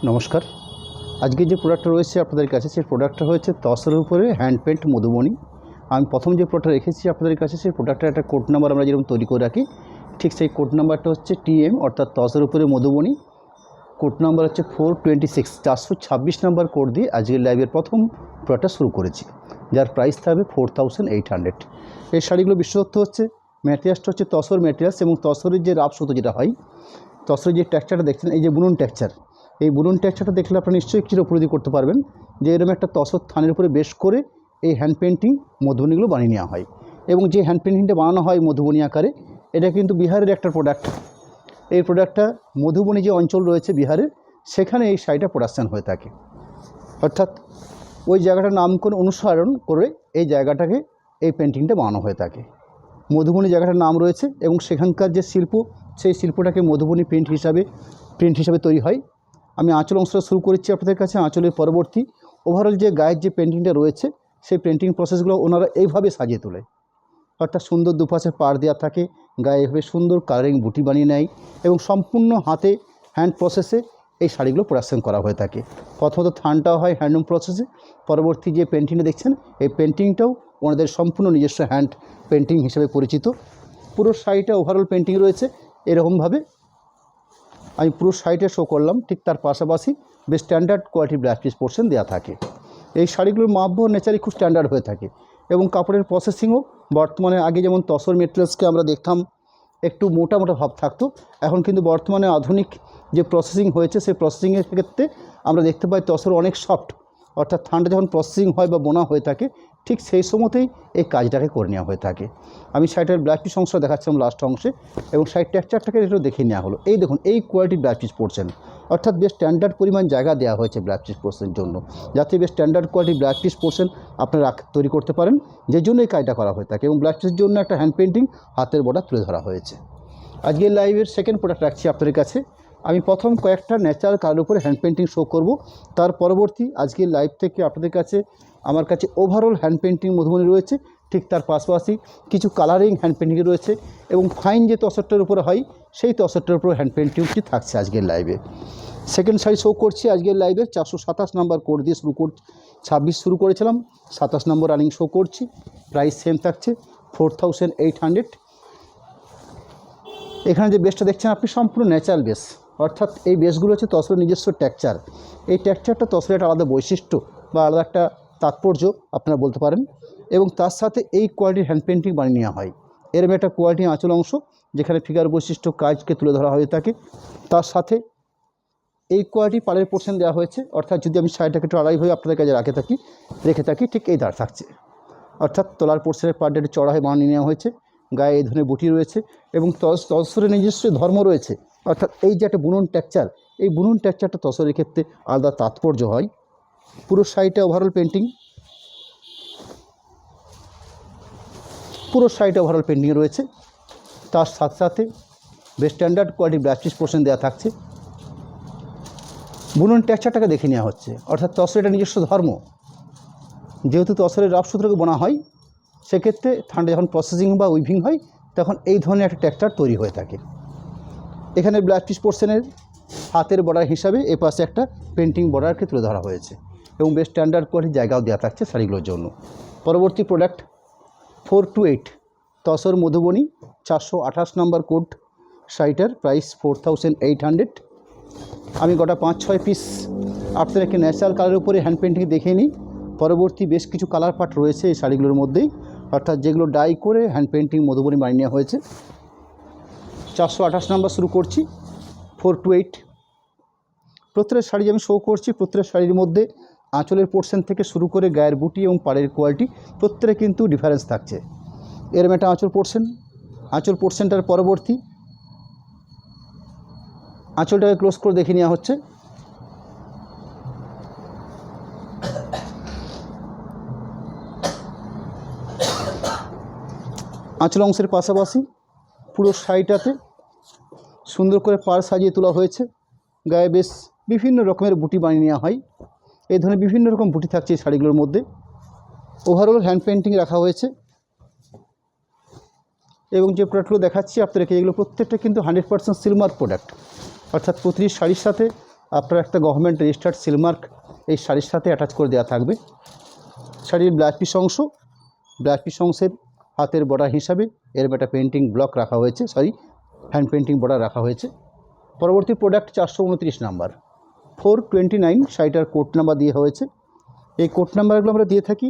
নমস্কার। আজকে যে প্রোডাক্টটা রয়েছে আপনাদের কাছে সেই প্রোডাক্টটা হচ্ছে তসরের উপরে হ্যান্ড পেন্ট মধুবনী। আমি প্রথম যে প্রোডাক্টটা রেখেছি আপনাদের কাছে সেই প্রোডাক্টটার একটা কোড নাম্বার আমরা যেরকম তৈরি করে রাখি, ঠিক সেই কোড নাম্বারটা হচ্ছে TM, অর্থাৎ তসরের উপরে মধুবনী। কোড নাম্বার হচ্ছে 426, 426 নাম্বার কোড দিয়ে আজকের লাইভের প্রথম প্রোডাক্টটা শুরু করেছি, যার প্রাইস থাকবে 4800। এই শাড়িগুলো বিশেষত্ব হচ্ছে ম্যাটেরিয়ালসটা হচ্ছে তসর ম্যাটেরিয়ালস, এবং তসরের যে রাফ সুতো যেটা হয়, তসরের যে টেক্সচারটা দেখছেন, এই যে বুনন টেক্সচার, এই বুনন টেক্সচারটা দেখলে আপনারা নিশ্চয়ই কিছু উপলব্ধি করতে পারবেন যে এরকম একটা তসর থানের উপরে বেশ করে এই হ্যান্ড পেন্টিং মধুবনীগুলো বানিয়ে নেওয়া হয়। এবং যে হ্যান্ড পেন্টিংটা বানানো হয় মধুবনী আকারে, এটা কিন্তু বিহারের একটা প্রোডাক্ট। এই প্রোডাক্টটা মধুবনী যে অঞ্চল রয়েছে বিহারের, সেখানে এই শাড়িটা প্রোডাকশান হয়ে থাকে। অর্থাৎ ওই জায়গাটার নামকরণ অনুসরণ করে এই জায়গাটাকে এই পেন্টিংটা বানানো হয়ে থাকে। মধুবনী জায়গাটার নাম রয়েছে এবং সেখানকার যে শিল্প, সেই শিল্পটাকে মধুবনী প্রিন্ট হিসাবে তৈরি হয়। আমি আঁচল অংশটা শুরু করেছি আপনাদের কাছে। আঁচলের পরবর্তী ওভারঅল যে গায়ের যে পেন্টিংটা রয়েছে, সেই পেন্টিং প্রসেসগুলো ওনারা এইভাবে সাজিয়ে তোলে। অর্থাৎ সুন্দর দুপাশে পাড় দেওয়া থাকে, গায়ে এভাবে সুন্দর কালারিং বুটি বানিয়ে নেয় এবং সম্পূর্ণ হাতে হ্যান্ড প্রসেসে এই শাড়িগুলো প্রোডাকশন করা হয়ে থাকে। প্রথমত থানটাও হয় হ্যান্ডলুম প্রসেসে, পরবর্তী যে পেন্টিংটা দেখছেন এই পেন্টিংটাও ওনাদের সম্পূর্ণ নিজস্ব হ্যান্ড পেন্টিং হিসেবে পরিচিত। পুরো শাড়িটা ওভারঅল পেন্টিং রয়েছে এরকমভাবে। আমি পুরো শাড়িটা শো করলাম, ঠিক তার পাশাপাশি বেশ স্ট্যান্ডার্ড কোয়ালিটির ব্লাউজ পিস পোর্শন দেওয়া থাকে। এই শাড়িগুলোর মাপও নেচারি খুব স্ট্যান্ডার্ড হয়ে থাকে এবং কাপড়ের প্রসেসিংও বর্তমানে, আগে যেমন তসর মেটেরিয়ালসকে আমরা দেখতাম একটু মোটা মোটা ভাব থাকতো, এখন কিন্তু বর্তমানে আধুনিক যে প্রসেসিং হয়েছে সেই প্রসেসিংয়ের ক্ষেত্রে আমরা দেখতে পাই তসর অনেক সফট। অর্থাৎ থানটা যখন প্রসেসিং হয় বা বোনা হয়ে থাকে, ঠিক সেই সময়তেই এই কাজটাকে করে নেওয়া হয়ে থাকে। আমি শাড়িটার ব্লাউজ পিস অংশটা দেখাচ্ছিলাম লাস্ট অংশে, এবং শাড়ির টেক্সচারটাকে একটু দেখে নেওয়া হলো। এই দেখুন, এই কোয়ালিটির ব্লাউজ পিস পড়ছেন, অর্থাৎ বেশ স্ট্যান্ডার্ড পরিমাণ জায়গা দেওয়া হয়েছে ব্লাউজ পিস পোর্শনের জন্য, যাতে বেশ স্ট্যান্ডার্ড কোয়ালিটির ব্লাউজ পিস পোর্শন আপনারা তৈরি করতে পারেন, যে জন্য এই কাজটা করা হয়ে থাকে। এবং ব্লাউজ পিসের জন্য একটা হ্যান্ড পেন্টিং হাতের বর্ডার তুলে ধরা হয়েছে। আজকের লাইভের সেকেন্ড প্রোডাক্ট রাখছি আপনাদের কাছে। আমি প্রথম কয়েকটা ন্যাচারাল কালারের উপরে হ্যান্ড পেন্টিং শো করব, তার পরবর্তী আজকের লাইভ থেকে আপনাদের কাছে আমার কাছে ওভারঅল হ্যান্ড পেন্টিং মধুবনী রয়েছে, ঠিক তার পাশাপাশি কিছু কালারিং হ্যান্ড পেন্টিং রয়েছে, এবং ফাইন যে তসরটার উপরে হয় সেই তসরটার উপরে হ্যান্ড পেন্টিংটি থাকছে আজকের লাইভে। সেকেন্ড শাড়ি শো করছি আজকের লাইভে। 427 নাম্বার কোড দিয়ে শুরু 26 শুরু করেছিলাম, 27 নম্বর রানিং শো করছি। প্রাইস সেম থাকছে 4800। এখানে যে বেসটা দেখছেন আপনি সম্পূর্ণ ন্যাচারাল বেস, অর্থাৎ এই বেসগুলো হচ্ছে তসরের নিজস্ব টেক্সচার। এই টেক্সচারটা তসরের একটা আলাদা বৈশিষ্ট্য বা আলাদা একটা তাৎপর্য আপনারা বলতে পারেন। এবং তার সাথে এই কোয়ালিটির হ্যান্ড পেন্টিং বানিয়ে নেওয়া হয়। এরকম একটা কোয়ালিটি আঁচল অংশ যেখানে ফিগার বৈশিষ্ট্য কাজকে তুলে ধরা হয়ে থাকে। তার সাথে এই কোয়ালিটি পাড়ের পোর্শন দেওয়া হয়েছে, অর্থাৎ যদি আমি শাড়িটাকে একটু আড়াইভাবে আপনাদের কাছে রেখে থাকি ঠিক এই দাঁড় থাকছে, অর্থাৎ তলার পোর্শনের পাড়টা একটু চড়া হয়ে বানিয়ে নেওয়া হয়েছে। গায়ে এই ধরনের বুটি রয়েছে এবং তসরের নিজস্ব ধর্ম রয়েছে, অর্থাৎ এই যে একটা বুনন টেক্সচার, এই বুনন টেক্সচারটা তসরের ক্ষেত্রে আলাদা তাৎপর্য হয়। পুরো শাড়িটা ওভারঅল পেন্টিং, রয়েছে। তার সাথে সাথে বেশ স্ট্যান্ডার্ড কোয়ালিটির ব্লাউজ পিস পোর্শন দেওয়া থাকছে। বুনন টেক্সচারটাকে দেখে নেওয়া হচ্ছে, অর্থাৎ তসরের এটা নিজস্ব ধর্ম। যেহেতু তসরের রাফ সুতোকে বোনা হয়, সেক্ষেত্রে থানটা যখন প্রসেসিং বা উইভিং হয় তখন এই ধরনের একটা টেক্সচার তৈরি হয়ে থাকে। এখানে ব্লাউজ পিস পোর্শনের হাতের বর্ডার হিসাবে এ পাশে একটা পেন্টিং বর্ডারকে তুলে ধরা হয়েছে, এবং বেশ স্ট্যান্ডার্ড কোয়ালিটির জায়গাও দেওয়া থাকছে শাড়িগুলোর জন্য। পরবর্তী প্রোডাক্ট 428 তসর মধুবনী, 428 নম্বর কোড। শাড়িটার প্রাইস 4800। আমি গোটা 5-6 পিস আপনাদেরকে ন্যাচারাল কালারের উপরে হ্যান্ড পেন্টিং দেখিয়ে নিই। পরবর্তী বেশ কিছু কালার পার্ট রয়েছে এই শাড়িগুলোর মধ্যেই, অর্থাৎ যেগুলো ডাই করে হ্যান্ড পেন্টিং মধুবনী বানিয়ে নেওয়া হয়েছে। 428 নাম্বার শুরু করছি, 428। প্রত্যেকটা শাড়ি আমি শো করছি, প্রত্যেকটা শাড়ির মধ্যে আঁচলের পোর্শন থেকে শুরু করে গায়ের বুটি এবং পাড়ের কোয়ালিটি প্রত্যেকটা কিন্তু ডিফারেন্স থাকছে। এরম একটা আঁচল পোর্শনটার পরবর্তী আঁচলটাকে ক্লোজ করে দেখে নেওয়া হচ্ছে। আঁচল অংশের পাশাপাশি পুরো শাড়িটাতে সুন্দর করে পাড় সাজিয়ে তোলা হয়েছে। গায়ে বেশ বিভিন্ন রকমের বুটি বানিয়ে নেওয়া হয়, এই ধরনের বিভিন্ন রকম বুটি থাকছে এই শাড়িগুলোর মধ্যে। ওভারঅল হ্যান্ড পেন্টিং রাখা হয়েছে। এবং যে প্রোডাক্টগুলো দেখাচ্ছি আপনাদেরকে, এগুলো প্রত্যেকটা কিন্তু 100% সিলমার্ক প্রোডাক্ট, অর্থাৎ প্রতিটি শাড়ির সাথে আপনার একটা গভর্নমেন্ট রেজিস্টার্ড সিলমার্ক এই শাড়ির সাথে অ্যাটাচ করে দেওয়া থাকবে। শাড়ির ব্লাউজ পিস অংশের হাতের বর্ডার হিসাবে এরকম একটা পেন্টিং ব্লক রাখা হয়েছে, হ্যান্ড পেন্টিং বর্ডার রাখা হয়েছে। পরবর্তী প্রোডাক্ট 429 নাম্বার 429 শাড়িটার কোড নাম্বার দিয়ে হয়েছে। এই কোড নাম্বারগুলো আমরা দিয়ে থাকি।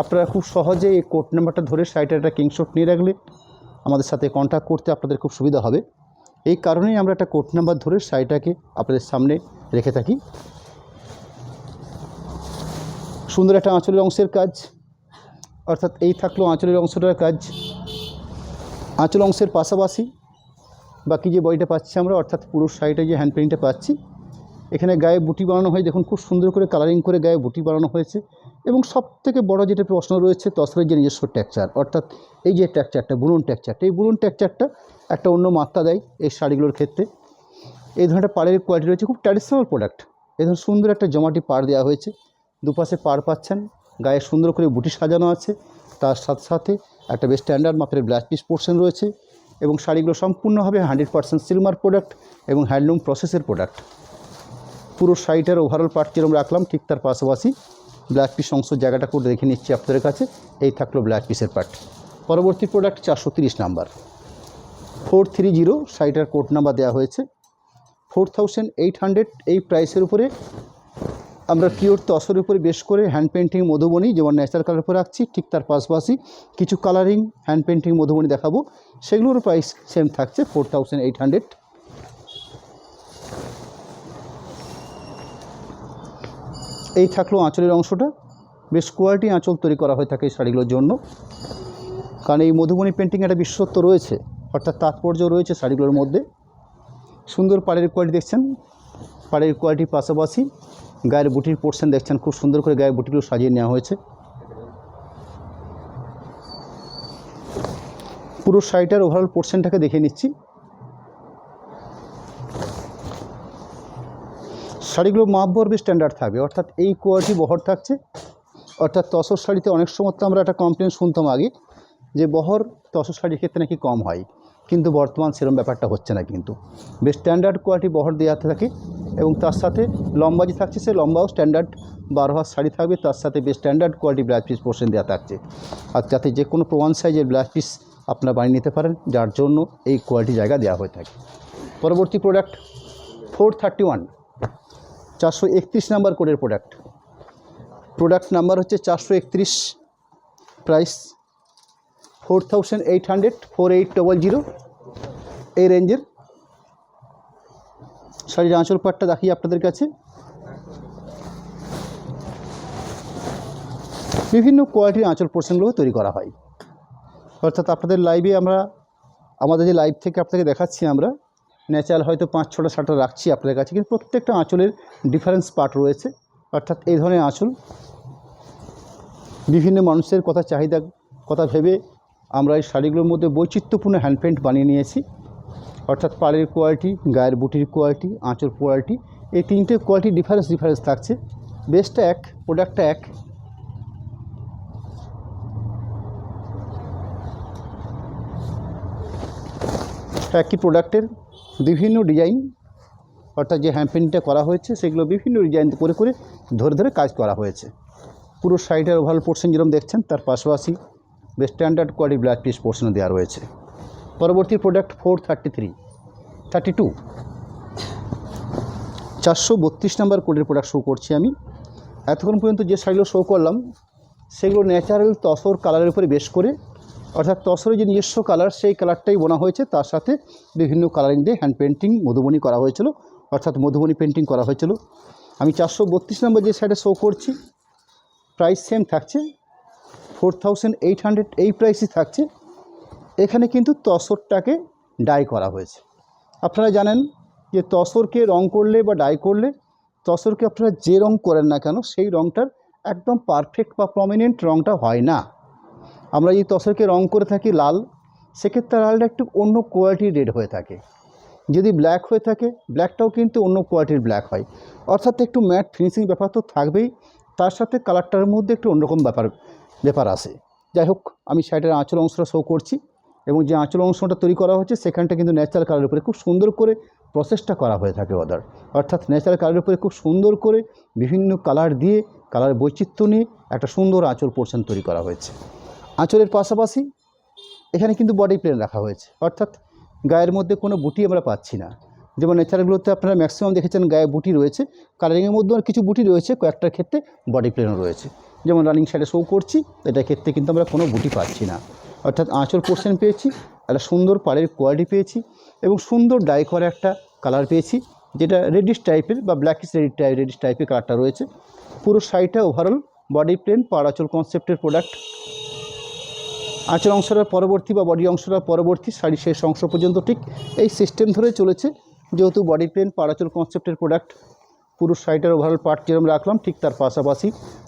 আপনারা খুব সহজে এই কোড নাম্বারটা ধরে শাড়িটার একটা স্ক্রিনশট নিয়ে রাখলে আমাদের সাথে কন্ট্যাক্ট করতে আপনাদের খুব সুবিধা হবে। এই কারণেই আমরা একটা কোড নাম্বার ধরে শাড়িটাকে আপনাদের সামনে রেখে থাকি। সুন্দর একটা আঁচলের অংশের কাজ, অর্থাৎ এই থাকলো আঁচলের অংশটার কাজ। আঁচল অংশের পাশাপাশি বাকি যে বডিটা পাচ্ছি আমরা, অর্থাৎ পুরো শাড়িটা যে হ্যান্ড পেইন্টটা পাচ্ছি, এখানে গায়ে বুটি বানানো হয়। দেখুন খুব সুন্দর করে কালারিং করে গায়ে বুটি বানানো হয়েছে। এবং সবথেকে বড় যেটা প্রশ্ন রয়েছে তসরের যে নিজস্ব টেক্সচার, অর্থাৎ এই যে টেক্সচারটা বুনন টেক্সচারটা, এই বুনন টেক্সচারটা একটা অন্য মাত্রা দেয় এই শাড়িগুলোর ক্ষেত্রে। এই ধরনের পাড়ের কোয়ালিটি রয়েছে, খুব ট্র্যাডিশনাল প্রোডাক্ট। এই ধরনের সুন্দর একটা জমাটি পাড় দেওয়া হয়েছে, দুপাশে পাড় পাচ্ছেন, গায়ে সুন্দর করে বুটি সাজানো আছে। তার সাথে সাথে একটা বেশ স্ট্যান্ডার্ড মাপের ব্লাউজ পিস পোর্শন রয়েছে। এবং শাড়িগুলো সম্পূর্ণভাবে 100% সিলমার প্রোডাক্ট এবং হ্যান্ডলুম প্রসেসের প্রোডাক্ট। পুরো শাড়িটার ওভারঅল পার্ট যেরকম রাখলাম ঠিক তার পাশাপাশি ব্লাউজ পিস অংশ জায়গাটা করে রেখে নিচ্ছি আপনাদের কাছে। এই থাকলো ব্লাউজ পিসের পার্ট। পরবর্তী প্রোডাক্ট 430 নাম্বার 430 শাড়িটার কোড নাম্বার দেওয়া হয়েছে 4800। এই প্রাইসের উপরে আমরা পিওর তসরের উপরে বেশ করে হ্যান্ড পেন্টিং মধুবনী যেমন ন্যাচারাল কালার উপরে রাখছি, ঠিক তার পাশাপাশি কিছু কালারিং হ্যান্ড পেন্টিং মধুবনী দেখাবো। সেগুলোর প্রাইস সেম থাকছে 4800। এই থাকলো আঁচলের অংশটা। বেশ কোয়ালিটি আঁচল তৈরি করা হয়ে থাকে এই শাড়িগুলোর জন্য, কারণ এই মধুবনী পেন্টিং একটা বিশেষত্ব রয়েছে, অর্থাৎ তাৎপর্য রয়েছে শাড়িগুলোর মধ্যে। সুন্দর পাড়ের কোয়ালিটি দেখছেন, পাড়ের কোয়ালিটির পাশাপাশি গায়ের বুটির পোর্শন দেখছেন, খুব সুন্দর করে গায়ের বুটিগুলো সাজিয়ে নেওয়া হয়েছে। পুরো শাড়িটার ওভারঅল পোর্শনটাকে দেখে নিচ্ছি। শাড়িগুলো মাপ বহর বেশ স্ট্যান্ডার্ড থাকবে, অর্থাৎ এই কোয়ালিটি বহর থাকছে। অর্থাৎ তসর শাড়িতে অনেক সময় তো আমরা একটা কমপ্লেন শুনতাম আগে যে বহর তসর শাড়ির ক্ষেত্রে নাকি কম হয়, কিন্তু বর্তমান সেরকম ব্যাপারটা হচ্ছে না। কিন্তু বেশ স্ট্যান্ডার্ড কোয়ালিটি বহর দেওয়া থাকে। এবং তার সাথে লম্বা যে থাকছে সে লম্বাও স্ট্যান্ডার্ড 12 হাত শাড়ি থাকবে, তার সাথে বেশ standard quality blouse piece portion দেওয়া থাকছে। আর যাতে যে কোনো প্রমাণ সাইজের ব্লাউজ পিস আপনারা বানিয়ে নিতে পারেন, যার জন্য এই কোয়ালিটি জায়গা দেওয়া হয়ে থাকে। পরবর্তী প্রোডাক্ট 431 431 নাম্বার কোডের প্রোডাক্ট নাম্বার হচ্ছে 431, প্রাইস 4800 4800 এই রেঞ্জের শাড়ির আঁচল পাটটা দেখিয়ে আপনাদের কাছে। বিভিন্ন কোয়ালিটির আঁচল পোর্শনগুলো তৈরি করা হয়, অর্থাৎ আপনাদের লাইভে আমাদের যে লাইভ থেকে আপনাকে দেখাচ্ছি আমরা ন্যাচারাল হয়তো 5-6টা 7টা রাখছি আপনাদের কাছে, কিন্তু প্রত্যেকটা আঁচলের ডিফারেন্স পার্ট রয়েছে। অর্থাৎ এই ধরনের আঁচল বিভিন্ন মানুষের চাহিদা কথা ভেবে আমরা এই শাড়িগুলোর মধ্যে বৈচিত্র্যপূর্ণ হ্যান্ড পেন্ট বানিয়ে নিয়েছি। অর্থাৎ পাড়ের কোয়ালিটি, গায়ের বুটির কোয়ালিটি, আঁচল কোয়ালিটি, এই তিনটে কোয়ালিটি ডিফারেন্স থাকছে। বেস্টটা এক, প্রোডাক্টটা এক। একই প্রোডাক্টের বিভিন্ন ডিজাইন, অর্থাৎ যে হ্যান্ড পেন্টটা করা হয়েছে সেগুলো বিভিন্ন ডিজাইন করে করে ধরে কাজ করা হয়েছে। পুরো শাড়িটার ওভারঅল পোর্শন যেরকম দেখছেন তার পাশাপাশি বেশ স্ট্যান্ডার্ড কোয়ালিটি ব্লাউজ পিস পোর্শনও দেওয়া রয়েছে। পরবর্তী প্রোডাক্ট 432 432 নাম্বার কোডের প্রোডাক্ট শো করছি আমি। এতক্ষণ পর্যন্ত যে শাড়িগুলো শো করলাম সেগুলো ন্যাচারাল তসর কালারের উপরে বেশ করে, অর্থাৎ তসরের যে নিজস্ব কালার সেই কালারটাই বোনা হয়েছে, তার সাথে বিভিন্ন কালারিং দিয়ে হ্যান্ড পেন্টিং মধুবনী করা হয়েছিল, অর্থাৎ মধুবনী পেন্টিং করা হয়েছিল। আমি 432 নম্বর যে শাড়িটা শো করছি প্রাইস সেম থাকছে 4800, এই প্রাইসই থাকছে। এখানে কিন্তু তসরটাকে ডাই করা হয়েছে। আপনারা জানেন যে তসরকে রং করলে বা ডাই করলে তসরকে আপনারা যে রং করেন না কেন সেই রংটার একদম পারফেক্ট বা প্রমিনেন্ট রংটা হয় না। আমরা যদি তসরকে রং করে থাকি লাল, সেক্ষেত্রে লালটা একটু অন্য কোয়ালিটির রেড হয়ে থাকে। যদি ব্ল্যাক হয়ে থাকে ব্ল্যাকটাও কিন্তু অন্য কোয়ালিটির ব্ল্যাক হয়, অর্থাৎ একটু ম্যাট ফিনিশিং ব্যাপার তো থাকবেই, তার সাথে কালারটার মধ্যে একটু অন্যরকম ব্যাপার আসে। যাই হোক, আমি শাড়িটার আঁচল অংশটা শো করছি এবং যে আঁচল অংশটা তৈরি করা হচ্ছে সেখানটা কিন্তু ন্যাচারাল কালারের উপরে খুব সুন্দর করে প্রসেসটা করা হয়ে থাকে ওদের, অর্থাৎ ন্যাচারাল কালারের উপরে খুব সুন্দর করে বিভিন্ন কালার দিয়ে কালার বৈচিত্র্য নিয়ে একটা সুন্দর আঁচল পোর্শন তৈরি করা হয়েছে। আঁচলের পাশাপাশি এখানে কিন্তু বডি প্লেন রাখা হয়েছে, অর্থাৎ গায়ের মধ্যে কোনো বুটি আমরা পাচ্ছি না। যেমন নেচারগুলোতে আপনারা ম্যাক্সিমাম দেখেছেন গায়ে বুটি রয়েছে, কালারিংয়ের মধ্যেও কিছু বুটি রয়েছে, কয়েকটার ক্ষেত্রে বডি প্লেনও রয়েছে। যেমন রানিং সাইডে শো করছি, এটার ক্ষেত্রে কিন্তু আমরা কোনো বুটি পাচ্ছি না, অর্থাৎ আঁচল পোর্শন পেয়েছি, একটা সুন্দর পাড়ের কোয়ালিটি পেয়েছি এবং সুন্দর ডাই করা একটা কালার পেয়েছি, যেটা রেডিশ টাইপের বা ব্ল্যাকিশ রেডিশ টাইপের কালারটা রয়েছে। পুরো শাড়িটা ওভারঅল বডি প্লেন পাড় আঁচল কনসেপ্টের প্রোডাক্ট। আঁচল অংশটার পরবর্তী বা বডি অংশটার পরবর্তী শাড়ির শেষ অংশ পর্যন্ত ঠিক এই সিস্টেম ধরে চলেছে, যেহেতু বডি প্লেন পাড় আঁচল কনসেপ্টের প্রোডাক্ট। পুরো শাড়িটার ওভারঅল পার্ট যেরকম রাখলাম, ঠিক তার পাশাপাশি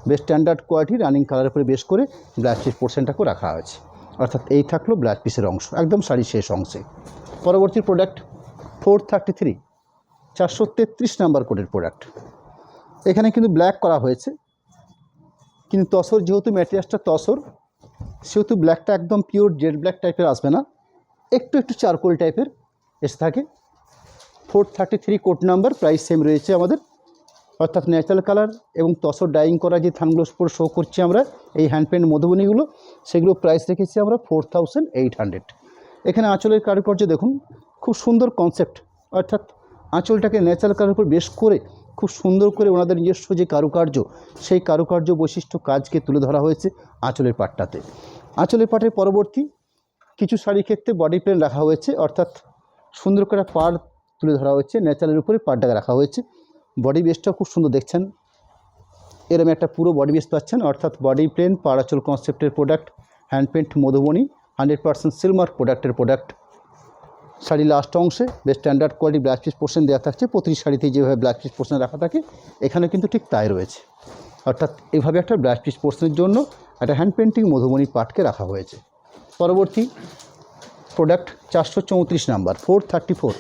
বেশ স্ট্যান্ডার্ড কোয়ালিটি রানিং কালারের উপরে বেশ করে ব্লাউজ পিস পোর্শনটাকেও রাখা হয়েছে, অর্থাৎ এই থাকলো ব্লাউজ পিসের অংশ একদম শাড়ির শেষ অংশে। পরবর্তী প্রোডাক্ট 433 433 নাম্বার কোডের প্রোডাক্ট। এখানে কিন্তু ব্ল্যাক করা হয়েছে, কিন্তু তসর যেহেতু ম্যাটেরিয়ালসটা তসর, সেহেতু ব্ল্যাকটা একদম পিওর জেড ব্ল্যাক টাইপের আসবে না, একটু একটু চারকোল টাইপের এসে থাকে। 433 কোড নাম্বার, প্রাইস সেম রয়েছে আমাদের, অর্থাৎ ন্যাচারাল কালার এবং তসর ডাইং করা যে থানগুলো উপরে শো করছি আমরা, এই হ্যান্ড পেন্ট মধুবনীগুলো, সেগুলো প্রাইস রেখেছি আমরা 4800। এখানে আঁচলের কারুকার্য দেখুন, খুব সুন্দর কনসেপ্ট, অর্থাৎ আঁচলটাকে ন্যাচারাল কালারের উপর বেশ করে খুব সুন্দর করে ওনাদের নিজস্ব যে কারুকার্য, সেই কারুকার্য বৈশিষ্ট্য কাজকে তুলে ধরা হয়েছে আঁচলের পাটটাতে। আঁচলের পাটের পরবর্তী কিছু শাড়ির ক্ষেত্রে বডি প্লেন রাখা হয়েছে, অর্থাৎ সুন্দর করে পাড় তুলে ধরা হয়েছে, ন্যাচারালের উপরে পাড়টাকে রাখা হয়েছে। বডি বেসটাও খুব সুন্দর দেখছেন, এরকম একটা পুরো বডি বেস পাচ্ছেন, অর্থাৎ বডি প্লেন পাড় আঁচল কনসেপ্টের product, hand paint Madhubani 100% silk mark প্রোডাক্টের প্রোডাক্ট। শাড়ি লাস্ট অংশে বেশ standard quality blouse piece portion দেওয়া থাকছে, প্রতিটি শাড়িতেই যেভাবে ব্লাউজ পিস পোর্শন রাখা থাকে এখানে কিন্তু ঠিক তাই রয়েছে, অর্থাৎ এইভাবে একটা ব্লাউজ পিস পোর্শনের জন্য একটা হ্যান্ড পেন্টিং মধুবনী পাটকে রাখা হয়েছে। পরবর্তী প্রোডাক্ট 434 নাম্বার 434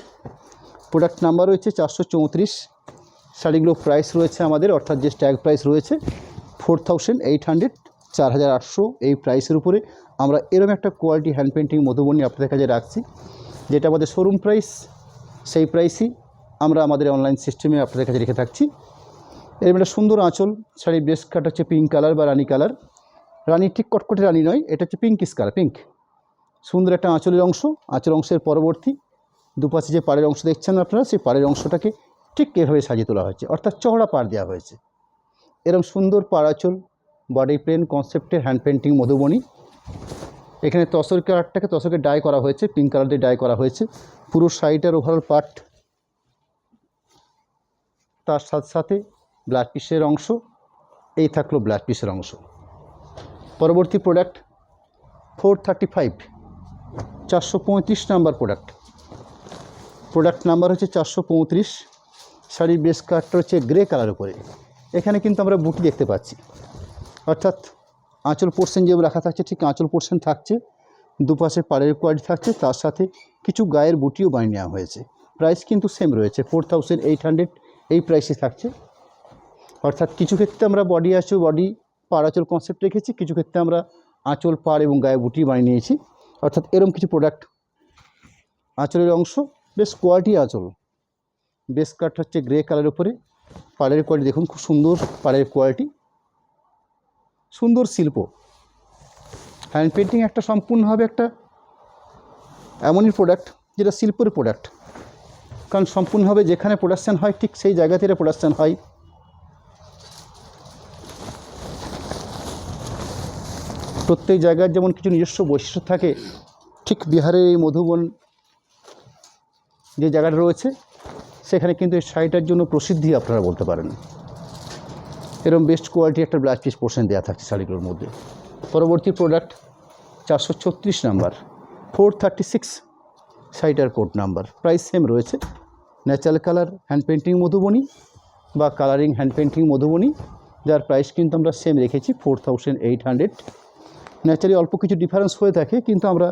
প্রোডাক্ট নাম্বার রয়েছে 434। শাড়িগুলো প্রাইস রয়েছে আমাদের, অর্থাৎ যে ট্যাগ প্রাইস রয়েছে 4800, 4800 এই প্রাইসের উপরে আমরা এরকম একটা কোয়ালিটি হ্যান্ড পেন্টিং মধুবনী আপনাদের কাছে রাখছি, যেটা আমাদের শোরুম প্রাইস, সেই প্রাইসই আমরা আমাদের অনলাইন সিস্টেমে আপনাদের কাছে রেখে থাকছি। এরকম একটা সুন্দর আঁচল, শাড়ির বেস কাট হচ্ছে পিঙ্ক কালার বা রানি কালার, রানি ঠিক কটকটে রানি নয়, এটা হচ্ছে পিঙ্কিশ কালার, পিঙ্ক। সুন্দর একটা আঁচলের অংশ, আঁচল অংশের পরবর্তী দুপাশে যে পাড়ের অংশ দেখছেন আপনারা, সেই পাড়ের অংশটাকে ঠিক এভাবে সাজিয়ে তোলা হয়েছে, অর্থাৎ চওড়া পাড় দেওয়া হয়েছে। এরকম সুন্দর পাড় আঁচল বডি প্লেন কনসেপ্টের হ্যান্ড পেন্টিং মধুবনী। এখানে তসর কালারটাকে তসরকে ডাই করা হয়েছে, পিঙ্ক কালার দিয়ে ডাই করা হয়েছে। পুরো শাড়িটার ওভারঅল পার্ট, তার সাথে সাথে ব্লাউজ পিসের অংশ, এই থাকলো ব্লাউজ পিসের অংশ। পরবর্তী product 435 435 number product. Product number হচ্ছে 435। শাড়ির বেস কাটটা হচ্ছে গ্রে কালার উপরে। এখানে কিন্তু আমরা বুটি দেখতে পাচ্ছি, অর্থাৎ আঁচল পোর্শন যেভাবে রাখা থাকছে ঠিক আঁচল পোর্শন থাকছে, দুপাশে পাড়ের কোয়ালিটি থাকছে, তার সাথে কিছু গায়ের বুটিও বানিয়ে নেওয়া হয়েছে। প্রাইস কিন্তু সেম রয়েছে 4800 এই প্রাইসে থাকছে, অর্থাৎ কিছু ক্ষেত্রে আমরা বডি পাড় আঁচল কনসেপ্ট রেখেছি, কিছু ক্ষেত্রে আমরা আঁচল পাড় এবং গায়ে বুটি বানিয়ে নিয়েছি, অর্থাৎ এরকম কিছু প্রোডাক্ট। আঁচলের অংশ বেশ কোয়ালিটি আঁচল, বেস কাট হচ্ছে গ্রে কালার উপরে, পাড়ের কোয়ালিটি দেখুন খুব সুন্দর পাড়ের কোয়ালিটি, সুন্দর শিল্প। হ্যান্ড পেন্টিং একটা সম্পূর্ণভাবে একটা এমনই প্রোডাক্ট যেটা শিল্পের প্রোডাক্ট, কারণ সম্পূর্ণভাবে যেখানে প্রোডাকশান হয় ঠিক সেই জায়গা থেকে প্রোডাকশান হয়। প্রত্যেক জায়গার যেমন কিছু নিজস্ব বৈশিষ্ট্য থাকে, ঠিক বিহারের এই মধুবন যে জায়গাটা রয়েছে সেখানে কিন্তু এই শাড়িটার জন্য প্রসিদ্ধি আপনারা বলতে পারেন। এরকম বেস্ট কোয়ালিটি একটা ব্লাউজ পিস পোর্শন দেওয়া থাকছে শাড়িগুলোর মধ্যে। পরবর্তী প্রোডাক্ট 436 নাম্বার 436 শাড়িটার কোড নাম্বার, প্রাইস সেম রয়েছে। Natural colour hand painting Madhubani বা কালারিং হ্যান্ড পেন্টিং মধুবনী, যার প্রাইস কিন্তু আমরা সেম রেখেছি 4800। ন্যাচারালি অল্প কিছু ডিফারেন্স হয়ে থাকে, কিন্তু আমরা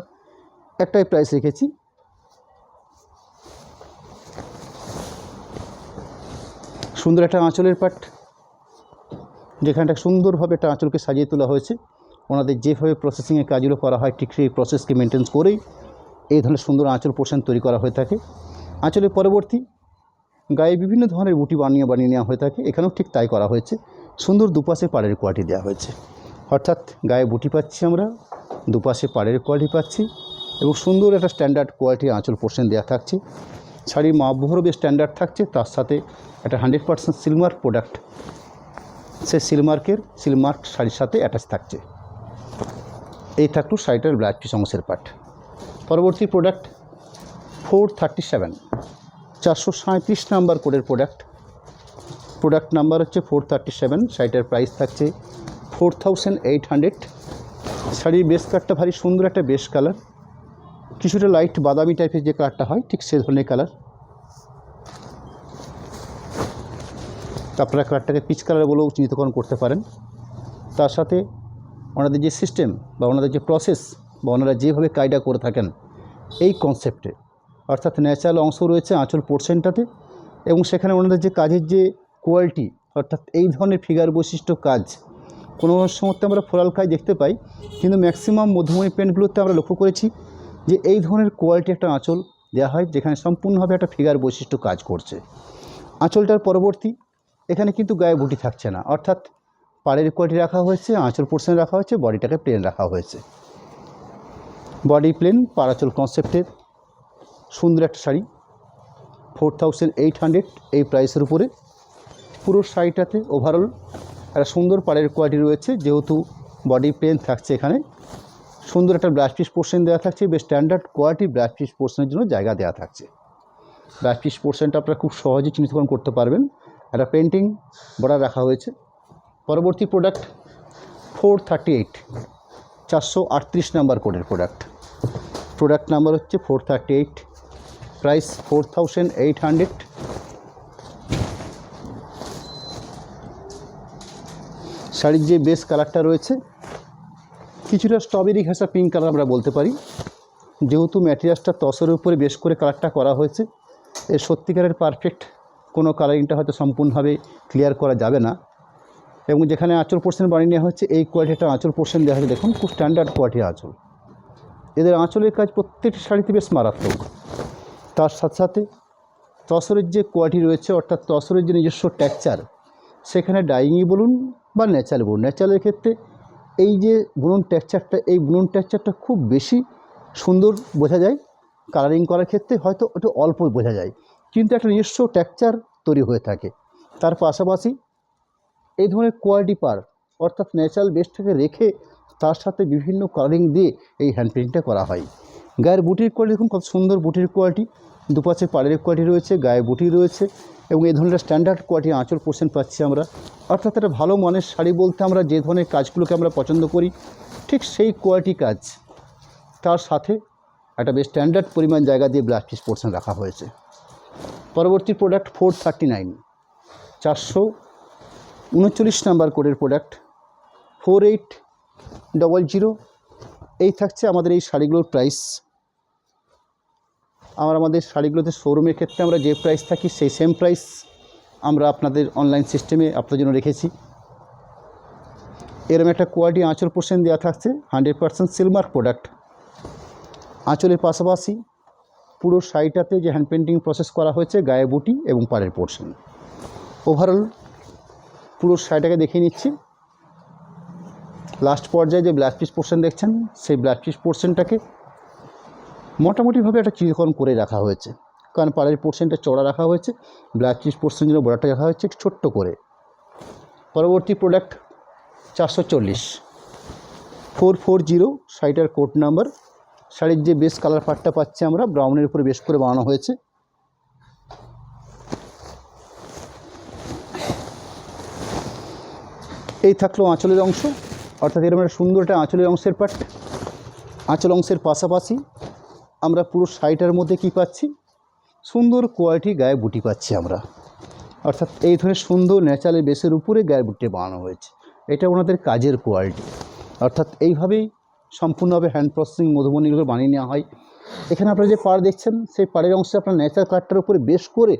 একটাই প্রাইস রেখেছি। সুন্দর একটা আঁচলের পাট, যেখানটা সুন্দরভাবে একটা আঁচলকে সাজিয়ে তোলা হয়েছে। ওনাদের যেভাবে প্রসেসিংয়ের কাজগুলো করা হয় ঠিক সেই প্রসেসকে মেনটেন করেই এই ধরনের সুন্দর আঁচল পোর্শন তৈরি করা হয়ে থাকে। আঁচলের পরবর্তী গায়ে বিভিন্ন ধরনের বুটি বানিয়ে নেওয়া হয়ে থাকে। এখানেও ঠিক তাই করা হয়েছে। সুন্দর দুপাশে পাড়ের কোয়ালিটি দেওয়া হয়েছে, অর্থাৎ গায়ে বুটি পাচ্ছি আমরা, দুপাশে পাড়ের কোয়ালিটি পাচ্ছি এবং সুন্দর একটা স্ট্যান্ডার্ড কোয়ালিটির আঁচল পোর্শন দেওয়া থাকছে। শাড়ির মাপবহরও বেশ স্ট্যান্ডার্ড থাকছে, তার সাথে একটা 100% সিলমার্ক প্রোডাক্ট, সে সিলমার্ক শাড়ির সাথে অ্যাটাচ থাকছে। এই থাকলো শাড়িটার ব্লাউজ পিস অংশের পার্ট। পরবর্তী প্রোডাক্ট 437, 437 নাম্বার কোডের প্রোডাক্ট নাম্বার হচ্ছে 437। শাড়িটার প্রাইস থাকছে 4800। শাড়ির বেস কালারটা ভারী সুন্দর একটা বেস কালার, কিছুটা লাইট বাদামি টাইপের যে কালারটা হয় ঠিক সে ধরনের কালার। আপনারা কালারটাকে পিচ কালার বলেও চিহ্নিতকরণ করতে পারেন। তার সাথে ওনাদের যে সিস্টেম বা ওনাদের যে প্রসেস বা ওনারা যেভাবে কায়দা করে থাকেন এই কনসেপ্টে, অর্থাৎ ন্যাচারাল অংশ রয়েছে আঁচল পোর্শনটাতে এবং সেখানে ওনাদের যে কাজের যে কোয়ালিটি, অর্থাৎ এই ধরনের ফিগার বৈশিষ্ট্য কাজ কোনো সময় আমরা ফ্লোরাল কাজ দেখতে পাই, কিন্তু ম্যাক্সিমাম মধুমণি প্যান্টগুলোতে আমরা লক্ষ্য করেছি যে এই ধরনের কোয়ালিটি একটা আঁচল দেওয়া হয় যেখানে সম্পূর্ণভাবে একটা ফিগার বৈশিষ্ট্য কাজ করছে। আঁচলটার পরবর্তী এখানে কিন্তু গায়ে বুটি থাকছে না, অর্থাৎ পাড়ের কোয়ালিটি রাখা হয়েছে, আঁচল পোর্শন রাখা হয়েছে, বডিটাকে প্লেন রাখা হয়েছে। বডি প্লেন পাড়াচল কনসেপ্টের সুন্দর একটা শাড়ি 4800 এই প্রাইসের উপরে। পুরো শাড়িটাতে ওভারঅল একটা সুন্দর পাড়ের কোয়ালিটি রয়েছে, যেহেতু বডি প্লেন থাকছে এখানে সুন্দর একটা ব্লাউজ পিস পোর্শন দেওয়া থাকছে, বেশ স্ট্যান্ডার্ড কোয়ালিটি ব্লাউজ পিস পোর্শনের জন্য জায়গা দেওয়া থাকছে। ব্লাউজ পিস পোর্শনটা আপনারা খুব সহজে চিহ্নিতকরণ করতে পারবেন, একটা পেন্টিং বর্ডার রাখা হয়েছে। পরবর্তী প্রোডাক্ট 438, 438 নাম্বার কোডের প্রোডাক্ট নাম্বার হচ্ছে 438, প্রাইস 4800। শাড়ির যে বেস কালারটা রয়েছে কিছুটা স্ট্রবেরি ঘাসা পিঙ্ক কালার আমরা বলতে পারি, যেহেতু ম্যাটেরিয়ালসটা তসরের উপরে বেশ করে কালারটা করা হয়েছে। এর সত্যিকারের পারফেক্ট কোনো কালারিংটা হয়তো সম্পূর্ণভাবে ক্লিয়ার করা যাবে না, এবং যেখানে আঁচল পোর্শন বানিয়ে নেওয়া হচ্ছে এই কোয়ালিটিটা আঁচল পোর্শন দেওয়া হয়েছে, দেখুন খুব স্ট্যান্ডার্ড কোয়ালিটির আঁচল। এদের আঁচলের কাজ প্রত্যেকটি শাড়িতে বেশ মারাত্মক। তার সাথে সাথে তসরের যে কোয়ালিটি রয়েছে, অর্থাৎ তসরের যে নিজস্ব টেক্সচার, সেখানে ডাইংই বলুন বা ন্যাচারাল বলুন, ন্যাচারালের ক্ষেত্রে এই যে বুনন টেক্সচারটা, এই বুনন টেক্সচারটা খুব বেশি সুন্দর বোঝা যায়। কালারিং করার ক্ষেত্রে হয়তো একটু অল্প বোঝা যায়, কিন্তু একটা নিজস্ব টেক্সচার তৈরি হয়ে থাকে। তার পাশাপাশি এই ধরনের কোয়ালিটি পার, অর্থাৎ ন্যাচারাল বেসটাকে রেখে তার সাথে বিভিন্ন কালারিং দিয়ে এই হ্যান্ড পেইন্টিংটা করা হয়। গায়ের বুটির কোয়ালিটি দেখুন কত সুন্দর বুটির কোয়ালিটি, দুপাশে পাড়ের কোয়ালিটি রয়েছে, গায়ে বুটি রয়েছে এবং এই ধরনের স্ট্যান্ডার্ড কোয়ালিটি আঁচল পোর্শন পাচ্ছি আমরা। অর্থাৎ একটা ভালো মানের শাড়ি বলতে আমরা যে ধরনের কাজগুলোকে আমরা পছন্দ করি ঠিক সেই কোয়ালিটি কাজ, তার সাথে একটা বেশ স্ট্যান্ডার্ড পরিমাণ জায়গা দিয়ে ব্লাউজ পিস পোর্শন রাখা হয়েছে। পরবর্তী প্রোডাক্ট 439, 439 নাম্বার কোডের প্রোডাক্ট 4800। এই থাকছে আমাদের এই শাড়িগুলোর প্রাইস। আমাদের শাড়িগুলোতে শোরুমের ক্ষেত্রে আমরা যে প্রাইস থাকি সেই সেম প্রাইস আমরা আপনাদের অনলাইন সিস্টেমে আপনাদের জন্য রেখেছি। এরকম একটা কোয়ালিটি আঁচল পোর্শন দেওয়া থাকছে, 100% সিলমার্ক প্রোডাক্ট। আঁচলের পাশাপাশি পুরো শাড়িটাতে যে হ্যান্ড পেন্টিং প্রসেস করা হয়েছে, গায়ে বুটি এবং পাড়ের পোর্শন। ওভারঅল পুরো শাড়িটাকে দেখিয়ে নিচ্ছি। লাস্ট পর্যায়ে যে ব্লাউজ পিস পোর্শন দেখছেন, সেই ব্লাউজ পিস পোর্শনটাকে মোটামুটিভাবে একটা চিত্রকরণ করে রাখা হয়েছে, কারণ পাড়ের পোর্শনটা চড়া রাখা হয়েছে, ব্লাউজ পিস পোর্শন জন্য বর্ডারটা রাখা হয়েছে একটু ছোট্ট করে। পরবর্তী প্রোডাক্ট 440, 440 শাড়িটার কোড নাম্বার। শাড়ির যে বেস কালার পার্টটা পাচ্ছি আমরা ব্রাউনের উপরে বেশ করে বানানো হয়েছে। এই থাকলো আঁচলের অংশ, অর্থাৎ এরকম একটা সুন্দর একটা আঁচলের অংশের পার্ট। আঁচল অংশের পাশাপাশি আমরা পুরো শাড়িটার মধ্যে কি পাচ্ছি, সুন্দর কোয়ালিটি গায়ে বুটি পাচ্ছি আমরা, অর্থাৎ এই ধরনের সুন্দর ন্যাচারাল বেসের উপরে গায়ে বুটি বানানো হয়েছে। এটা ওনাদের কাজের কোয়ালিটি, অর্থাৎ এইভাবেই সম্পূর্ণভাবে হ্যান্ড প্রসেসিং মধুবনীগুলো বানিয়ে নেওয়া হয়। এখানে আপনারা যে পাড় দেখছেন, সেই পাড়ের অংশে আপনার ন্যাচারাল কালারটার উপরে বেশ করে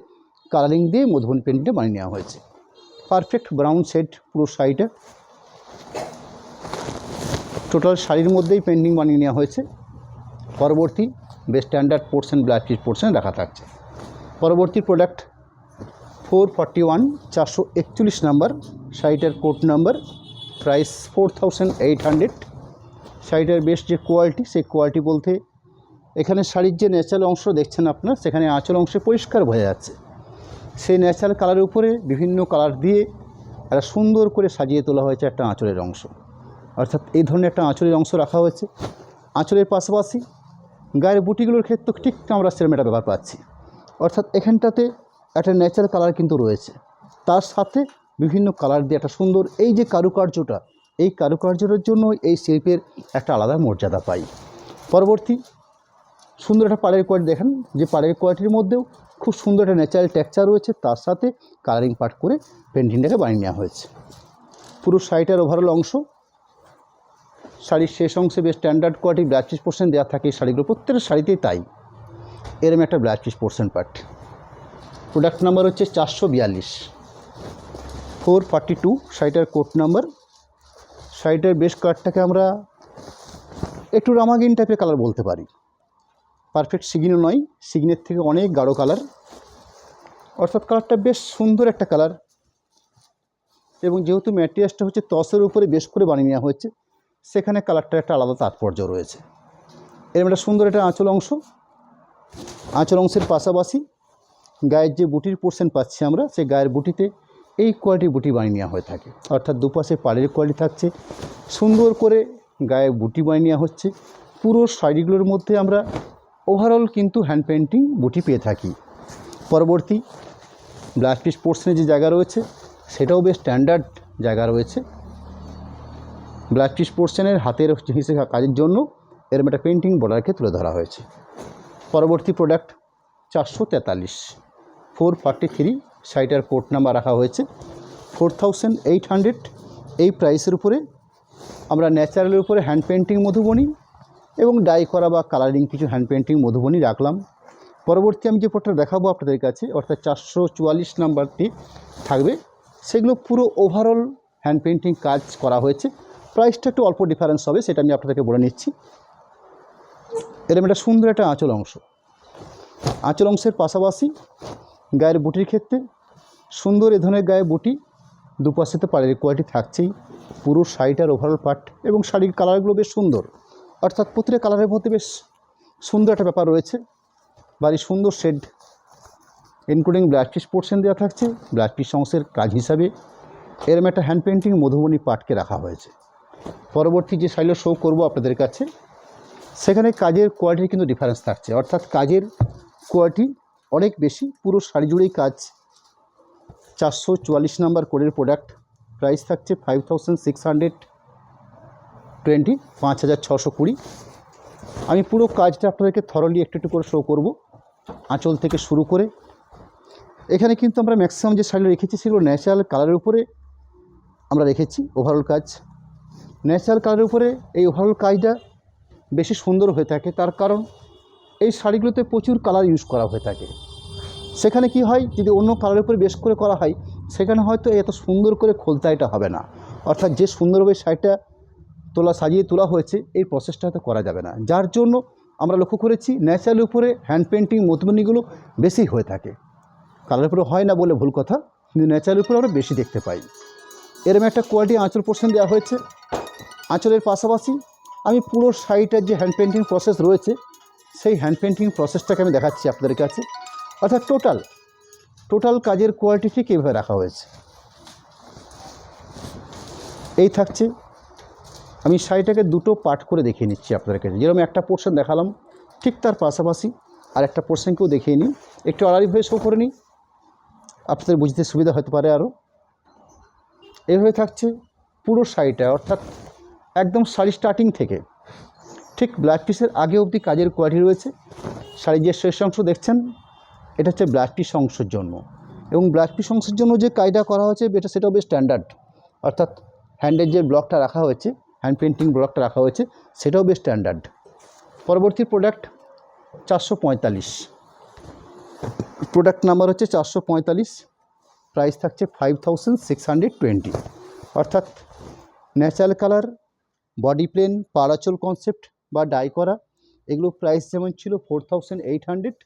কালারিং দিয়ে মধুবনী পেন্টিংটা বানিয়ে নেওয়া হয়েছে। পারফেক্ট ব্রাউন শেড পুরো শাড়িটা, টোটাল শাড়ির মধ্যেই পেন্টিং বানিয়ে নেওয়া হয়েছে। পরবর্তী বেশ standard portion blouse piece portion রাখা থাকছে। পরবর্তী প্রোডাক্ট 441 441 নাম্বার, শাড়িটার কোড নাম্বার, প্রাইস 4800। শাড়িটার বেশ যে কোয়ালিটি, সেই কোয়ালিটি বলতে এখানে শাড়ির যে ন্যাচারাল অংশ দেখছেন আপনার, সেখানে আঁচল অংশে পরিষ্কার বোঝা যাচ্ছে। সেই ন্যাচারাল কালারের উপরে বিভিন্ন কালার দিয়ে একটা সুন্দর করে সাজিয়ে তোলা হয়েছে একটা আঁচলের অংশ, অর্থাৎ এই ধরনের একটা আঁচলের অংশ রাখা হয়েছে। আঁচলের পাশাপাশি গায়ের বুটিগুলোর ক্ষেত্রে ঠিক আমরা সেরকম একটা ব্যাপার পাচ্ছি, অর্থাৎ এখানটাতে একটা ন্যাচারাল কালার কিন্তু রয়েছে, তার সাথে বিভিন্ন কালার দিয়ে একটা সুন্দর এই যে কারুকার্যটা, এই কারুকার্যের জন্য এই শিল্পের একটা আলাদা মর্যাদা পাই। পরবর্তী সুন্দর একটা পাড়ের কোয়ালিটি দেখেন, যে পাড়ের কোয়ালিটির মধ্যেও খুব সুন্দর একটা ন্যাচারাল টেক্সচার রয়েছে, তার সাথে কালারিং পার্ট করে পেন্টিংটাকে বানিয়ে নেওয়া হয়েছে। পুরো শাড়িটার ওভারঅল অংশ, শাড়ির শেষ অংশে বেশ standard quality blouse piece portion দেওয়া থাকে এই শাড়িগুলো, প্রত্যেকটা শাড়িতেই তাই এরম একটা blouse piece portion part. Product number হচ্ছে 442 442, শাড়িটার কোড নাম্বার। শাড়িটার বেশ কালারটাকে আমরা একটু রামাগিন টাইপের কালার বলতে পারি, পারফেক্ট সিগিনও নয়, সিগনের থেকে অনেক গাঢ় কালার, অর্থাৎ কালারটা বেশ সুন্দর একটা কালার। এবং যেহেতু ম্যাটেরিয়ালসটা হচ্ছে তসের উপরে বেশ করে বানিয়ে নেওয়া হয়েছে, সেখানে কালারটার একটা আলাদা তাৎপর্য রয়েছে। এরকম একটা সুন্দর একটা আঁচল অংশ, আঁচল অংশের পাশাপাশি গায়ের যে বুটির পোর্শন পাচ্ছি আমরা, সেই গায়ের বুটিতে এই কোয়ালিটির বুটি বানিয়ে নেওয়া হয়ে থাকে, অর্থাৎ দুপাশে পাড়ের কোয়ালিটি থাকছে, সুন্দর করে গায়ে বুটি বানিয়ে নেওয়া হচ্ছে। পুরো শাড়িগুলোর মধ্যে আমরা ওভারঅল কিন্তু হ্যান্ড পেন্টিং বুটি পেয়ে থাকি। পরবর্তী ব্লাউজ পিস পোর্শনে যে জায়গা রয়েছে, সেটাও বেশ স্ট্যান্ডার্ড জায়গা রয়েছে। ব্লাউজ পিস পোর্শনের হাতের হিসেবে কাজের জন্য এরকম একটা পেন্টিং বর্ডারকে তুলে ধরা হয়েছে। পরবর্তী প্রোডাক্ট 443 443, শাড়িটার কোড নাম্বার রাখা হয়েছে 4800। এই প্রাইসের উপরে আমরা ন্যাচারালের উপরে হ্যান্ড পেন্টিং মধুবনী এবং ডাই করা বা কালারিং কিছু হ্যান্ড পেন্টিং মধুবনী রাখলাম। পরবর্তী আমি যে প্রোডাক্টটা দেখাবো আপনাদের কাছে, অর্থাৎ 444 নাম্বারটি থাকবে, সেগুলো পুরো ওভারঅল হ্যান্ড পেন্টিং কাজ করা হয়েছে। প্রাইসটা একটু অল্প ডিফারেন্স হবে, সেটা আমি আপনাদেরকে বলে নিচ্ছি। এরকম একটা সুন্দর একটা আঁচল অংশ, আঁচল অংশের পাশাপাশি গায়ের বুটির ক্ষেত্রে সুন্দর এ ধরনের গায়ে বুটি, দুপাশে তো পাড়ের কোয়ালিটি থাকছেই। পুরো শাড়িটার ওভারঅল পার্ট এবং শাড়ির কালারগুলো বেশ সুন্দর, অর্থাৎ প্রতিটা কালারের মধ্যে বেশ সুন্দর একটা ব্যাপার রয়েছে, বাড়ি সুন্দর shade, including blouse piece portion দেওয়া থাকছে। ব্লাউজ পিস অংশের কাজ হিসাবে এরম একটা হ্যান্ড পেন্টিং মধুবনী পাটকে রাখা হয়েছে। পরবর্তী যে শাড়িগুলো শো করবো আপনাদের কাছে, সেখানে কাজের কোয়ালিটির কিন্তু ডিফারেন্স থাকছে, অর্থাৎ কাজের কোয়ালিটি অনেক বেশি, পুরো শাড়ি জুড়েই কাজ। 444 নাম্বার কোডের প্রোডাক্ট, প্রাইস থাকছে 5620, 5620। আমি পুরো কাজটা আপনাদেরকে থরলি একটু একটু করে শো করব, আঁচল থেকে শুরু করে। এখানে কিন্তু আমরা ম্যাক্সিমাম যে শাড়িগুলো রেখেছি সেগুলো ন্যাচারাল কালারের উপরে আমরা রেখেছি ওভারঅল কাজ। ন্যাচারাল কালারের উপরে এই ওভারঅল কাজটা বেশি সুন্দর হয়ে থাকে, তার কারণ এই শাড়িগুলোতে প্রচুর কালার ইউজ করা হয়ে থাকে। সেখানে কি হয়, যদি অন্য কালারের উপরে বেশ করে করা হয়, সেখানে হয়তো এত সুন্দর করে খোলতাইটা হবে না, অর্থাৎ যে সুন্দরভাবে শাড়িটা সাজিয়ে তোলা হয়েছে এই প্রসেসটা হয়তো করা যাবে না। যার জন্য আমরা লক্ষ্য করেছি ন্যাচারালের উপরে হ্যান্ড পেন্টিং মধুবনীগুলো বেশি হয়ে থাকে। কালারের উপরে হয় না বলে ভুল কথা, কিন্তু ন্যাচারালের উপরে আমরা বেশি দেখতে পাই। এরকম একটা কোয়ালিটি আঁচল পোর্শন দেওয়া হয়েছে। আঁচলের পাশাপাশি আমি পুরো শাড়িটার যে হ্যান্ড পেন্টিং প্রসেস রয়েছে, সেই হ্যান্ড পেন্টিং প্রসেসটাকে আমি দেখাচ্ছি আপনাদের কাছে, অর্থাৎ টোটাল কাজের কোয়ালিটি ঠিক এইভাবে রাখা হয়েছে। এই থাকছে, আমি শাড়িটাকে দুটো পার্ট করে দেখিয়ে নিচ্ছি আপনাদের কাছে। যেরকম একটা পোর্শন দেখালাম, ঠিক তার পাশাপাশি আর একটা পোর্শনকেও দেখিয়ে নিই, একটু আড়াআড়িভাবে শো করে নিই, আপনাদের বুঝতে সুবিধা হতে পারে আরও। এইভাবে থাকছে পুরো শাড়িটা, অর্থাৎ একদম শাড়ি স্টার্টিং থেকে ঠিক ব্লাউজ পিসের আগে অবধি কাজের কোয়ালিটি রয়েছে। শাড়ির যে শেষ অংশ দেখছেন, এটা হচ্ছে ব্লাউজ পিস অংশের জন্য, এবং ব্লাউজ পিস অংশের জন্য যে কাজটা করা হয়েছে সেটাও বেশ স্ট্যান্ডার্ড, অর্থাৎ হ্যান্ডের যে ব্লকটা রাখা হয়েছে, হ্যান্ড পেন্টিং ব্লকটা রাখা হয়েছে, সেটাও বেশ স্ট্যান্ডার্ড। পরবর্তী প্রোডাক্ট 445, প্রোডাক্ট নাম্বার হচ্ছে 445, প্রাইস থাকছে 5620, অর্থাৎ ন্যাচারাল কালার, বডি প্লেন, পাড়াচল কনসেপ্ট বা ডাই করা, এগুলো প্রাইস যেমন ছিল 4800,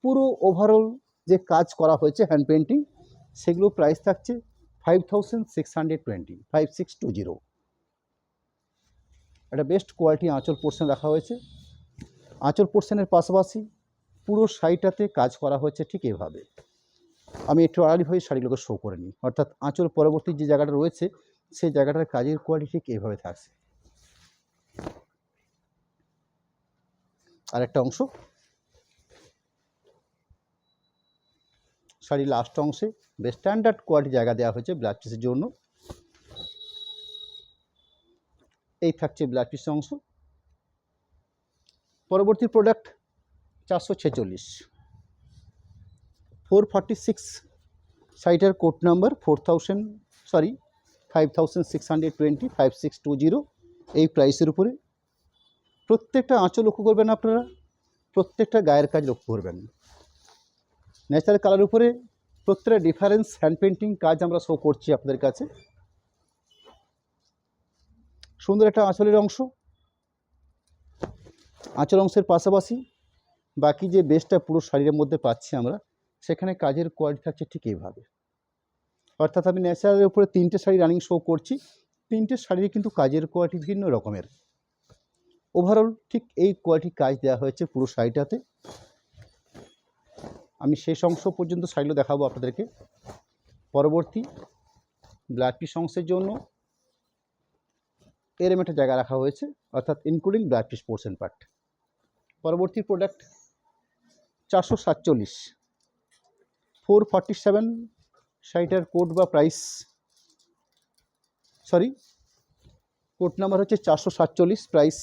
পুরো ওভারঅল যে কাজ করা হয়েছে হ্যান্ড পেন্টিং, সেগুলো প্রাইস থাকছে 5620, 5620। একটা বেস্ট কোয়ালিটি আঁচল পোর্শন রাখা হয়েছে। আঁচল পোর্শনের পাশাপাশি পুরো শাড়িটাতে কাজ করা হয়েছে ঠিক এভাবে। আমি একটু আড়াআড়িভাবে শাড়িগুলোকে শো করে নিই, অর্থাৎ আঁচল পরবর্তী যে জায়গাটা রয়েছে সেই জায়গাটার কাজের কোয়ালিটি ঠিক এইভাবে থাকছে। আর একটা অংশ শাড়ির লাস্ট অংশে বেশ স্ট্যান্ডার্ড কোয়ালিটি জায়গা দেওয়া হয়েছে ব্লাউজ পিসের জন্য। এই থাকছে ব্লাউজ পিসের অংশ। পরবর্তী প্রোডাক্ট 446, 446 শাড়িটার কোড নাম্বার 5620, 5620 এই প্রাইসের উপরে। প্রত্যেকটা আঁচল লক্ষ্য করবেন আপনারা, প্রত্যেকটা গায়ের কাজ লক্ষ্য করবেন। ন্যাচারাল কালার উপরে প্রত্যেকটা ডিফারেন্স হ্যান্ড পেন্টিং কাজ আমরা শো করছি আপনাদের কাছে। সুন্দর একটা আঁচলের অংশ। আঁচল অংশের পাশাপাশি বাকি যে বেসটা পুরো শাড়ির মধ্যে পাচ্ছি আমরা, সেখানে কাজের কোয়ালিটি থাকছে ঠিক এইভাবে। অর্থাৎ আমি ন্যাচারালের উপরে 3টে শাড়ি রানিং শো করছি, 3টে শাড়ির কিন্তু কাজের কোয়ালিটি ভিন্ন রকমের। ওভারঅল ঠিক এই কোয়ালিটি কাজ দেওয়া হয়েছে পুরো শাড়িটাতে। আমি শেষ অংশ পর্যন্ত শাড়িগুলো দেখাবো আপনাদেরকে। পরবর্তী ব্লাউজ পিস অংশের জন্য এরম একটা জায়গা রাখা হয়েছে, অর্থাৎ including blouse piece portion part. পরবর্তী প্রোডাক্ট 447, 447 শাড়িটার কোড বা প্রাইস, কোড নাম্বার হচ্ছে 447, price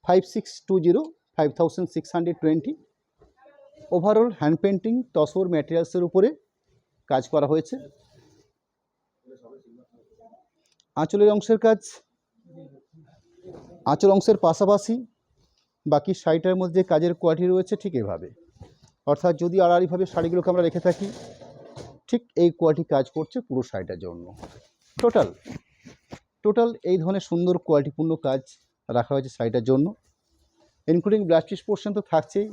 5620, 5620। Overall hand painting tussar ম্যাটেরিয়ালসের উপরে কাজ করা হয়েছে। আঁচলের অংশের কাজ, আঁচল অংশের পাশাপাশি বাকি শাড়িটার মধ্যে কাজের কোয়ালিটি রয়েছে ঠিক এভাবে। অর্থাৎ যদি আড়াআড়িভাবে শাড়িগুলোকে আমরা রেখে থাকি, ঠিক এই কোয়ালিটি কাজ করছে পুরো শাড়িটার জন্য। টোটাল এই ধরনের সুন্দর কোয়ালিটিপূর্ণ কাজ রাখা হয়েছে শাড়িটার জন্য। ইনক্লুডিং ব্লাউজ পিস পোর্শন তো থাকছেই।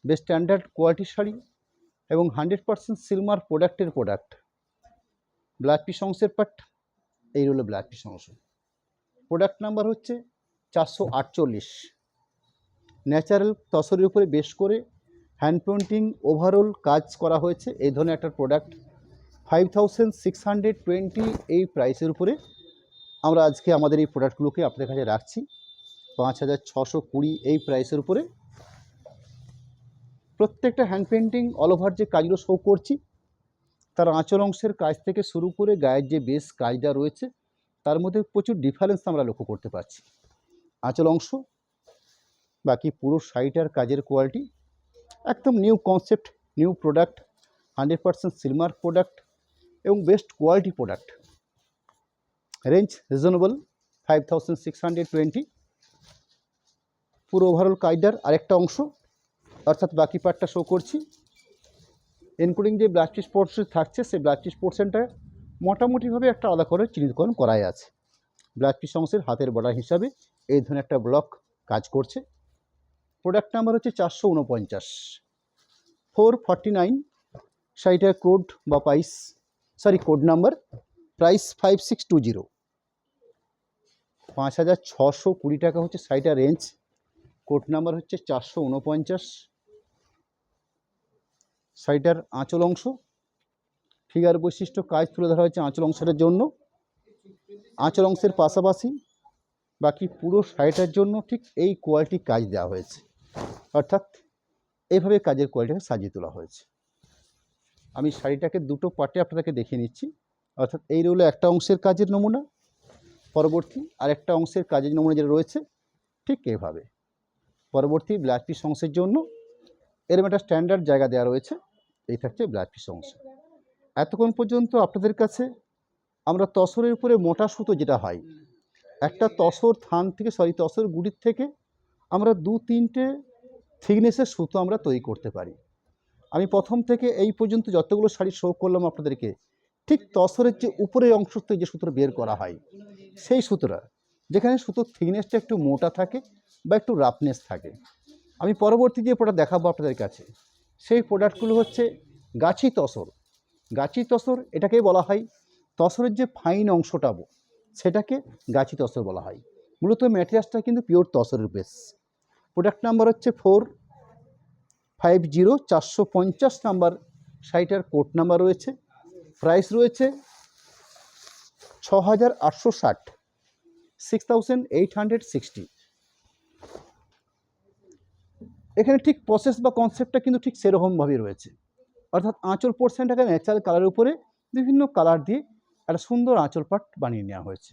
বেশ স্ট্যান্ডার্ড কোয়ালিটির শাড়ি এবং 100% সিলমার প্রোডাক্টের প্রোডাক্ট। ব্লাউজ পিস অংশের পার্ট এই হলো ব্লাউজ পিস অংশ। প্রোডাক্ট নাম্বার হচ্ছে 448। ন্যাচারাল তসরের উপরে বেশ করে হ্যান্ড পেন্টিং ওভারঅল কাজ করা হয়েছে এই ধরনের একটা প্রোডাক্ট। 5620 এই প্রাইসের উপরে আমরা আজকে আমাদের এই প্রোডাক্টগুলোকে আপনাদের কাছে রাখছি। 5620 এই প্রাইসের উপরে প্রত্যেকটা হ্যান্ড পেন্টিং অল ওভার যে কাজগুলো শো করছি, তার আঁচল অংশের কাজ থেকে শুরু করে গায়ের যে বেস কাজটা রয়েছে তার মধ্যে প্রচুর ডিফারেন্স আমরা লক্ষ্য করতে পারছি। আঁচল অংশ বাকি পুরো শাড়িটার কাজের কোয়ালিটি একদম new concept, new product, 100% silk mark product এবং best quality product. Range reasonable 5620। পুরো ওভারঅল কাজটার আরেকটা অংশ, অর্থাৎ বাকি পার্টটা শো করছি। ইনক্লুডিং যে ব্লাউজ পিস পোর্শন থাকছে সেই ব্লাউজ পিস পোর্শনটা মোটামুটিভাবে একটা আলাদা করে চিহ্নিতকরণ করাই আছে। ব্লাউজ পিস অংশের হাতের বর্ডার হিসাবে এই ধরনের একটা ব্লক কাজ করছে। প্রোডাক্ট নাম্বার হচ্ছে 449, 449 শাড়িটার কোড বা কোড নাম্বার, প্রাইস 5620, 5620 টাকা হচ্ছে শাড়িটার রেঞ্জ। কোড নাম্বার হচ্ছে 449। শাড়িটার আঁচল অংশ ফিগার বৈশিষ্ট্য কাজ তুলে ধরা হয়েছে আঁচল অংশের জন্য। আঁচল অংশের পাশাপাশি বাকি পুরো শাড়িটার জন্য ঠিক এই কোয়ালিটি কাজ দেওয়া হয়েছে, অর্থাৎ এইভাবে কাজের কোয়ালিটিকে সাজিয়ে তোলা হয়েছে। আমি শাড়িটাকে দুটো পার্টে আপনাদেরকে দেখিয়ে নিচ্ছি, অর্থাৎ এই রইল একটা অংশের কাজের নমুনা, পরবর্তী আরেকটা অংশের কাজের নমুনা যেটা রয়েছে ঠিক এভাবে। পরবর্তী ব্লাউজ পিস অংশের জন্য এরকম একটা স্ট্যান্ডার্ড জায়গা দেওয়া রয়েছে। এই থাকছে ব্লাউজ পিস অংশ। এতক্ষণ পর্যন্ত আপনাদের কাছে আমরা তসরের উপরে মোটা সুতো যেটা হয়, একটা তসর থান থেকে তসর গুড়ির থেকে আমরা 2-3টে থিকনেসের সুতো আমরা তৈরি করতে পারি। আমি প্রথম থেকে এই পর্যন্ত যতগুলো শাড়ি শো করলাম আপনাদেরকে, ঠিক তসরের যে উপরের অংশ থেকে যে সুতোটা বের করা হয় সেই সুতোটা, যেখানে সুতোর থিকনেসটা একটু মোটা থাকে বা একটু রাফনেস থাকে। আমি পরবর্তী যে প্রোডাক্ট দেখাবো আপনাদের কাছে, সেই প্রোডাক্টগুলো হচ্ছে গাছি তসর। গাছি তসর এটাকেই বলা হয়, তসরের যে ফাইন অংশটা সেটাকে গাছি তসর বলা হয়। মূলত ম্যাটেরিয়ালসটা কিন্তু পিওর তসরের বেস। প্রোডাক্ট নাম্বার হচ্ছে 450, 450 নাম্বার শাড়িটার কোড নাম্বার রয়েছে। প্রাইস রয়েছে 6860, 6860। এখানে ঠিক প্রসেস বা কনসেপ্টটা কিন্তু ঠিক সেরকমভাবেই রয়েছে, অর্থাৎ আঁচল পোর্শনটাকে ন্যাচারাল কালারের উপরে বিভিন্ন কালার দিয়ে একটা সুন্দর আঁচল পাট বানিয়ে নেওয়া হয়েছে।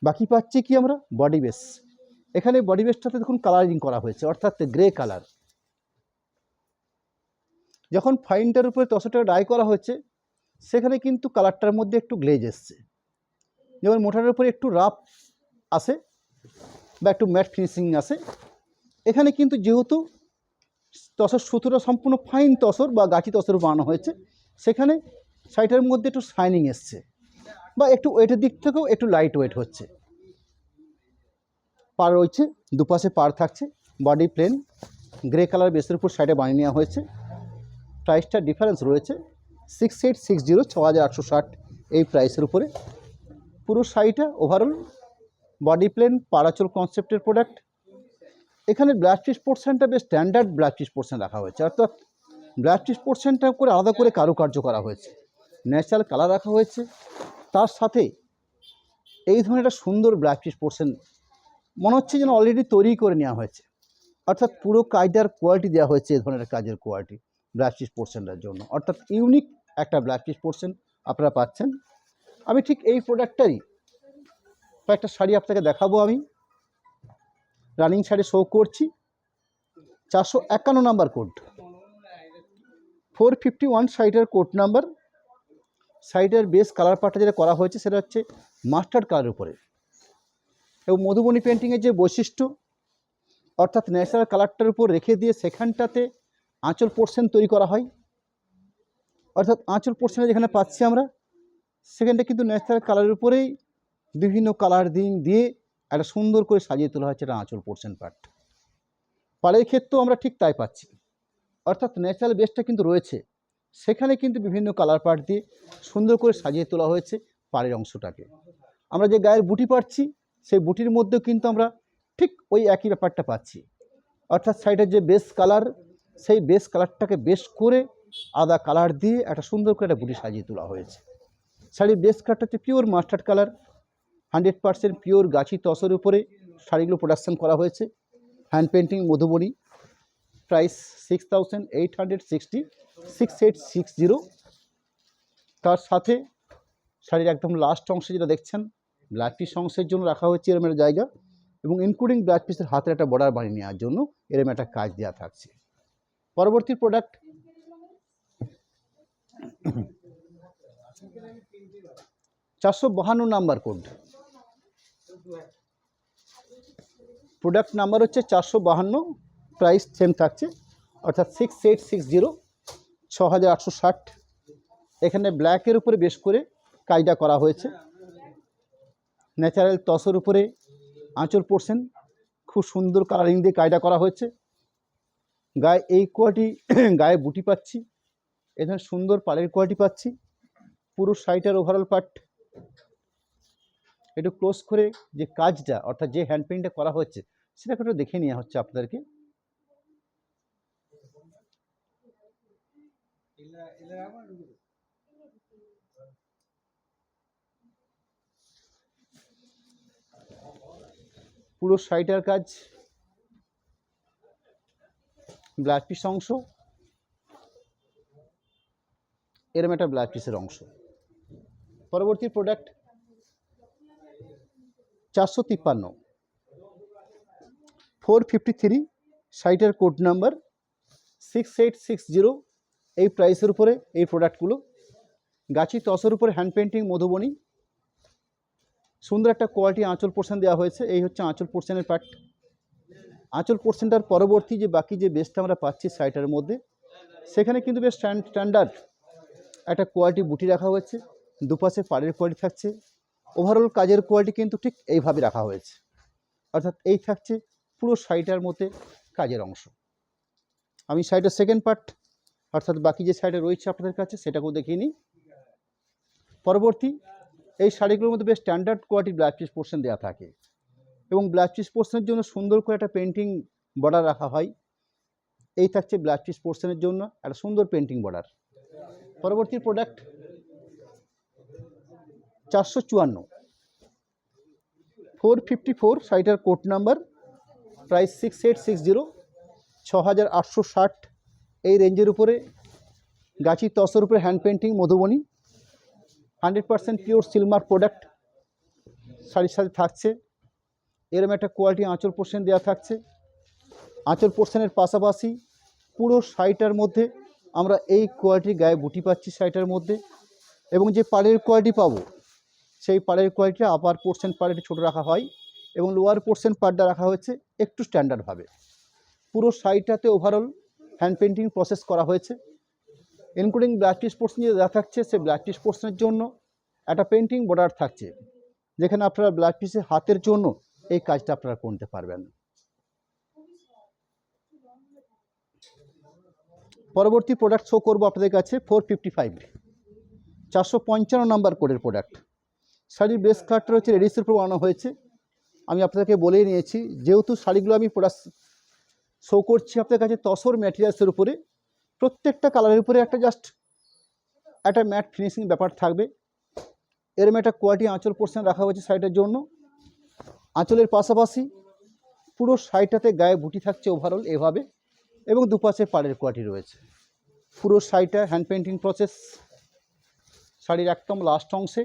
বাকি পাচ্ছি কি আমরা বডি বেস। এখানে বডি বেসটাতে দেখুন কালারিং করা হয়েছে, অর্থাৎ গ্রে কালার। যখন ফাইনটার উপরে তসরটা ডাই করা হয়েছে সেখানে কিন্তু কালারটার মধ্যে একটু গ্লেজ এসছে, যেমন মোটার উপরে একটু রাফ আসে বা একটু ম্যাট ফিনিশিং আসে। এখানে কিন্তু যেহেতু তসর সুতোটা সম্পূর্ণ ফাইন তসর বা গাছি তসর বানানো হয়েছে, সেখানে শাড়িটার মধ্যে একটু শাইনিং এসছে বা একটু ওয়েটের দিক থেকেও একটু লাইট ওয়েট হচ্ছে। পাড় রয়েছে, দুপাশে পাড় থাকছে, বডি প্লেন, গ্রে কালার বেসের উপর শাড়িটা বানিয়ে নেওয়া হয়েছে। প্রাইসটা ডিফারেন্স রয়েছে 6860, 6860 এই প্রাইসের উপরে। পুরো শাড়িটা ওভারঅল বডি প্লেন পাড়াচল কনসেপ্টের প্রোডাক্ট। এখানে ব্লাউজ পিস পোর্শনটা বেশ স্ট্যান্ডার্ড ব্লাউজ পিস পোর্শন রাখা হয়েছে, অর্থাৎ ব্লাউজ পিস পোর্শনটা করে আলাদা করে কারুকার্য করা হয়েছে, ন্যাচারাল কালার রাখা হয়েছে। তার সাথে এই ধরনের একটা সুন্দর ব্লাউজ পিস পোর্শন মনে হচ্ছে যেন অলরেডি তৈরি করে নেওয়া হয়েছে, অর্থাৎ পুরো কাজটার কোয়ালিটি দেওয়া হয়েছে এই ধরনের কাজের কোয়ালিটি ব্লাউজ পিস পোর্শনটার জন্য, অর্থাৎ ইউনিক একটা ব্লাউজ পিস পোর্শন আপনারা পাচ্ছেন। আমি ঠিক এই প্রোডাক্টটারই কয়েকটা শাড়ি আপনাকে দেখাবো। আমি রানিং শাড়ি শো করছি, 451 নাম্বার কোড, 451 শাড়িটার কোড নাম্বার। শাড়িটার বেস কালার পার্টটা যেটা করা হয়েছে সেটা হচ্ছে মাস্টার্ড কালারের উপরে, এবং মধুবনী পেন্টিংয়ের যে বৈশিষ্ট্য, অর্থাৎ ন্যাচারাল কালারটার উপর রেখে দিয়ে সেখানটাতে আঁচল পোর্শন তৈরি করা হয়, অর্থাৎ আঁচল পোর্শনে যেখানে পাচ্ছি আমরা সেখানটা কিন্তু ন্যাচারাল কালারের উপরেই বিভিন্ন কালার দিয়ে একটা সুন্দর করে সাজিয়ে তোলা হচ্ছে এটা আঁচল পোর্শন পার্ট। পাড়ের ক্ষেত্রেও আমরা ঠিক তাই পাচ্ছি, অর্থাৎ ন্যাচারাল বেসটা কিন্তু রয়েছে, সেখানে কিন্তু বিভিন্ন কালার পার্ট দিয়ে সুন্দর করে সাজিয়ে তোলা হয়েছে পাড়ের অংশটাকে। আমরা যে গায়ের বুটি পাচ্ছি সেই বুটির মধ্যেও কিন্তু আমরা ঠিক ওই একই ব্যাপারটা পাচ্ছি, অর্থাৎ শাড়িটার যে বেস কালার সেই বেস কালারটাকে বেশ করে আদা কালার দিয়ে একটা সুন্দর করে একটা বুটি সাজিয়ে তোলা হয়েছে। শাড়ির বেস কালারটা হচ্ছে পিওর মাস্টার্ড কালার, 100% পিওর গাছি তসর উপরে শাড়িগুলো প্রোডাকশান করা হয়েছে, হ্যান্ড পেন্টিং মধুবনী। প্রাইস 6860, 6860। তার সাথে শাড়ির একদম লাস্ট অংশে যেটা দেখছেন ব্লাউজ পিস অংশের জন্য রাখা হয়েছে এরম একটা জায়গা, এবং ইনক্লুডিং ব্লাউজ পিসের হাতের একটা বর্ডার বানিয়ে নেওয়ার জন্য এরম একটা কাজ দেওয়া থাকছে। পরবর্তী product 452 number code, product number হচ্ছে 452, প্রাইস সেম থাকছে, অর্থাৎ 6860, 6860। এখানে ব্ল্যাকের উপরে বেশ করে কাজটা করা হয়েছে, ন্যাচারাল তসর উপরে আঁচল পোর্শন খুব সুন্দর কালারিং দিয়ে কাজটা করা হয়েছে। গায়ে এই কোয়ালিটি গায়ে বুটি পাচ্ছি, এখানে সুন্দর পাড়ের কোয়ালিটি পাচ্ছি। পুরো শাড়িটার ওভারঅল পার্ট একটু ক্লোজ করে যে কাজটা, অর্থাৎ যে হ্যান্ড পেইন্টটা করা হচ্ছে সেটাকে একটু দেখে নেওয়া হচ্ছে আপনাদেরকে। পুরো শাড়িটার কাজ, ব্লাউজ পিস অংশ, এরম একটা ব্লাউজ পিসের অংশ। পরবর্তী প্রোডাক্ট 453, 453 শাড়িটার কোড নাম্বার 6860। এই প্রাইসের উপরে এই প্রোডাক্টগুলো গাছি তসর উপরে হ্যান্ড পেন্টিং মধুবনী, সুন্দর একটা কোয়ালিটি আঁচল পোর্শন দেওয়া হয়েছে। এই হচ্ছে আঁচল পোর্শনের পার্ট। আঁচল পোর্শনটার পরবর্তী যে বাকি যে বেসটা আমরা পাচ্ছি শাড়িটার মধ্যে, সেখানে কিন্তু বেশ স্ট্যান্ডার্ড একটা কোয়ালিটি বুটি রাখা হয়েছে, দুপাশে পাড়ের কোয়ালিটি থাকছে। ওভারঅল কাজের কোয়ালিটি কিন্তু ঠিক এইভাবে রাখা হয়েছে, অর্থাৎ এই থাকছে পুরো শাড়িটার মধ্যে কাজের অংশ। আমি শাড়িটার সেকেন্ড পার্ট অর্থাৎ বাকি যে সাইডে রয়েছে আপনাদের কাছে সেটাকেও দেখিয়ে নিই। পরবর্তী এই শাড়িগুলোর মধ্যে বেশ স্ট্যান্ডার্ড কোয়ালিটির ব্লাউজ পিস পোর্শন দেওয়া থাকে এবং ব্লাউজ পিস পোর্শনের জন্য সুন্দর করে একটা পেন্টিং বর্ডার রাখা হয়। এই থাকছে ব্লাউজ পিস পোর্শনের জন্য একটা সুন্দর পেন্টিং বর্ডার। পরবর্তী প্রোডাক্ট 454 454 শাড়িটার কোড নাম্বার, প্রাইস 6860, 6860 এই রেঞ্জের উপরে গাছি তসর উপরে hand painting Madhubani 100% pure silk mark product শাড়ির সাথে থাকছে। এরকম একটা কোয়ালিটি আঁচল পোর্শন দেওয়া থাকছে। আঁচল পোর্শনের পাশাপাশি পুরো শাড়িটার মধ্যে আমরা এই কোয়ালিটির গায়ে বুটি পাচ্ছি শাড়িটার মধ্যে, এবং যে পাড়ের কোয়ালিটি পাবো সেই পাড়ের কোয়ালিটি আপার পোর্শন পাড়েটি ছোটো রাখা হয় এবং লোয়ার পোর্শন পাড়টা রাখা হয়েছে একটু স্ট্যান্ডার্ডভাবে। পুরো শাড়িটাতে ওভারঅল হ্যান্ড পেন্টিং প্রসেস করা হয়েছে, ইনক্লুডিং ব্লাউজ পিস পোর্শন যে দেওয়া থাকছে সেই ব্লাউজ পিস পোর্শনের জন্য একটা পেন্টিং বর্ডার থাকছে, যেখানে আপনারা ব্লাউজ পিসের হাতের জন্য এই কাজটা আপনারা করতে পারবেন। পরবর্তী প্রোডাক্ট শো করবো আপনাদের কাছে 455 455 নাম্বার কোডের প্রোডাক্ট। শাড়ির বেস কালারটা হচ্ছে রেডিসের উপর বানানো হয়েছে। আমি আপনাদেরকে বলেই নিয়েছি, যেহেতু শাড়িগুলো আমি প্রোডাক্ট শো করছি আপনাদের কাছে তসর ম্যাটেরিয়ালসের উপরে, প্রত্যেকটা কালারের উপরে একটা জাস্ট একটা ম্যাট ফিনিশিং ব্যাপার থাকবে। এরম একটা কোয়ালিটি আঁচল পোর্শন রাখা হয়েছে শাড়িটার জন্য। আঁচলের পাশাপাশি পুরো শাড়িটাতে গায়ে বুটি থাকছে ওভারঅল এভাবে, এবং দুপাশে পাড়ের কোয়ালিটি রয়েছে। পুরো শাড়িটা হ্যান্ড পেন্টিং প্রসেস। শাড়ির একদম লাস্ট অংশে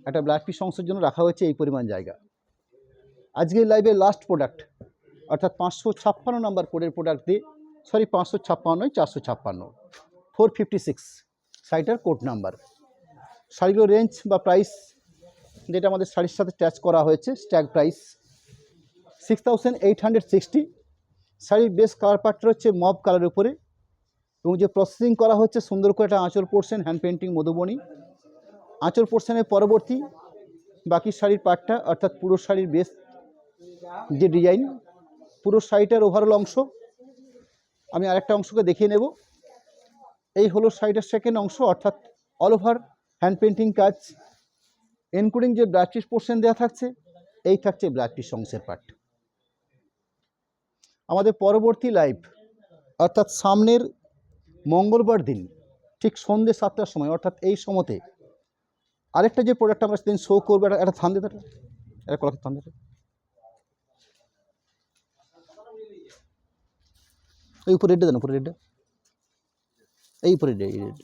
একটা ব্লাউজ পিস অংশের জন্য রাখা হয়েছে এই পরিমাণ জায়গা। আজকের লাইভের লাস্ট প্রোডাক্ট অর্থাৎ 556 নাম্বার কোডের প্রোডাক্ট দিয়ে, সরি 556 নয় 456, 456 শাড়িটার কোড নাম্বার। শাড়িগুলোর রেঞ্জ বা প্রাইস যেটা আমাদের শাড়ির সাথে ট্যাচ করা হয়েছে স্ট্যাগ প্রাইস 6860। শাড়ির বেস কালার পার্টটা হচ্ছে মব কালারের উপরে, এবং যে প্রসেসিং করা হচ্ছে সুন্দর করে একটা আঁচল পোর্শন হ্যান্ড পেন্টিং মধুবনী। আঁচল পোর্শনের পরবর্তী বাকি শাড়ির পার্টটা অর্থাৎ পুরো শাড়ির বেস যে ডিজাইন, পুরো শাড়িটার ওভারঅল অংশ আমি আরেকটা অংশকে দেখিয়ে নেব। এই হলো শাড়িটার সেকেন্ড অংশ, অর্থাৎ অল ওভার হ্যান্ড পেন্টিং কাজ, ইনক্লুডিং যে ব্লাউজ পিস পোর্শন দেওয়া থাকছে এই থাকছে ব্লাউজ পিস অংশের পার্ট। আমাদের পরবর্তী লাইভ অর্থাৎ সামনের মঙ্গলবার দিন ঠিক সন্ধ্যে 7টার সময়, অর্থাৎ এই সময়তে আরেকটা যে প্রোডাক্ট আমরা সেদিন শো করবো, একটা থান দিতে, একটা কলাকে থান দিতে, এই উপরে রেডে দেন, উপরে রেডে, এই উপরে রেড, এই রেড।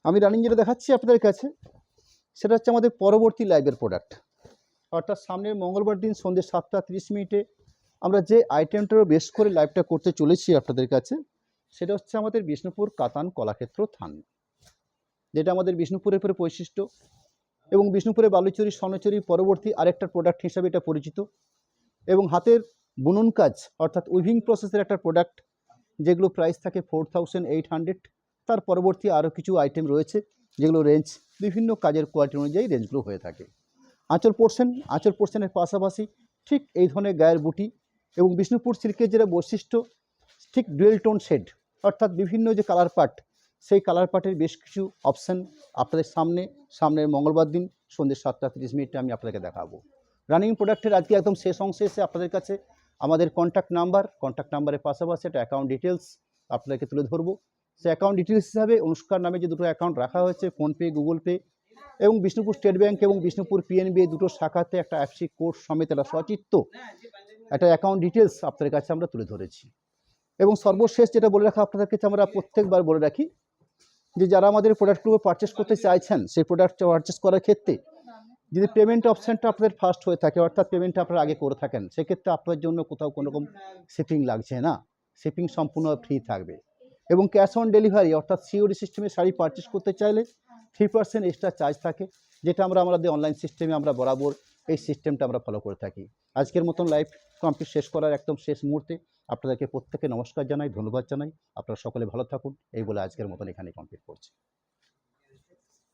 আমি রানিং যেটা দেখাচ্ছি আপনাদের কাছে সেটা হচ্ছে আমাদের পরবর্তী লাইভের প্রোডাক্ট, অর্থাৎ সামনের মঙ্গলবার দিন সন্ধ্যে 7টা 30 আমরা যে আইটেমটার বেস করে লাইভটা করতে চলেছি আপনাদের কাছে, সেটা হচ্ছে আমাদের বিষ্ণুপুর কাতান কলাক্ষেত্র থান, যেটা আমাদের বিষ্ণুপুরের উপরে বৈশিষ্ট্য এবং বিষ্ণুপুরে বালুচরি স্বর্ণচুরি পরবর্তী আরেকটা প্রোডাক্ট হিসাবে এটা পরিচিত, এবং হাতের বুনন কাজ অর্থাৎ উইভিং প্রসেসের একটা প্রোডাক্ট, যেগুলো প্রাইস থাকে 4800। তার পরবর্তী আরও কিছু আইটেম রয়েছে যেগুলো রেঞ্জ বিভিন্ন কাজের কোয়ালিটি অনুযায়ী রেঞ্জগুলো হয়ে থাকে। আঁচল পোর্শনের পাশাপাশি ঠিক এই ধরনের গায়ের বুটি, এবং বিষ্ণুপুর সিল্কের যেটা বৈশিষ্ট্য ঠিক ডুয়েল টোন শেড, অর্থাৎ বিভিন্ন যে কালার পার্ট সেই কালার পার্টের বেশ কিছু অপশান আপনাদের সামনের মঙ্গলবার দিন সন্ধ্যে 7টা 30 আমি আপনাদেরকে দেখাবো। রানিং প্রোডাক্টের আজকে একদম শেষ অংশে এসে আপনাদের কাছে আমাদের কন্ট্যাক্ট নাম্বারের পাশাপাশি একটা অ্যাকাউন্ট ডিটেলস আপনাদেরকে তুলে ধরবো। সেই অ্যাকাউন্ট ডিটেলস হিসাবে অনুষ্কার নামে যে দুটো অ্যাকাউন্ট রাখা হয়েছে, ফোনপে, গুগল পে, এবং বিষ্ণুপুর স্টেট ব্যাঙ্ক এবং বিষ্ণুপুর পিএনবি এই দুটো শাখাতে একটা এফসি কোড সমেত একটা সচিত্র একটা অ্যাকাউন্ট ডিটেলস আপনাদের কাছে আমরা তুলে ধরেছি। এবং সর্বশেষ যেটা বলে রাখা আপনাদের কাছে আমরা প্রত্যেকবার বলে রাখি যে যারা আমাদের প্রোডাক্টগুলো পারচেস করতে চাইছেন সেই প্রোডাক্ট পারচেস করার ক্ষেত্রে যদি পেমেন্ট অপশানটা আপনাদের ফার্স্ট হয়ে থাকে, অর্থাৎ পেমেন্টটা আপনারা আগে করে থাকেন, সেক্ষেত্রে আপনার জন্য কোথাও কোনো রকম শিপিং লাগছে না, শিপিং সম্পূর্ণ ফ্রি থাকবে। এবং ক্যাশ অন ডেলিভারি অর্থাৎ সিওডি সিস্টেমে শাড়ি পারচেস করতে চাইলে 3% এক্সট্রা চার্জ থাকে, যেটা আমরা আমাদের অনলাইন সিস্টেমে আমরা বরাবর এই সিস্টেমটা আমরা ফলো করে থাকি। আজকের মতন লাইভ কমপ্লিট শেষ করার একদম শেষ মুহূর্তে আপনাদেরকে প্রত্যেকে নমস্কার জানাই, ধন্যবাদ জানাই। আপনারা সকলে ভালো থাকুন এই বলে আজকের মতন এখানে কমপ্লিট করছি।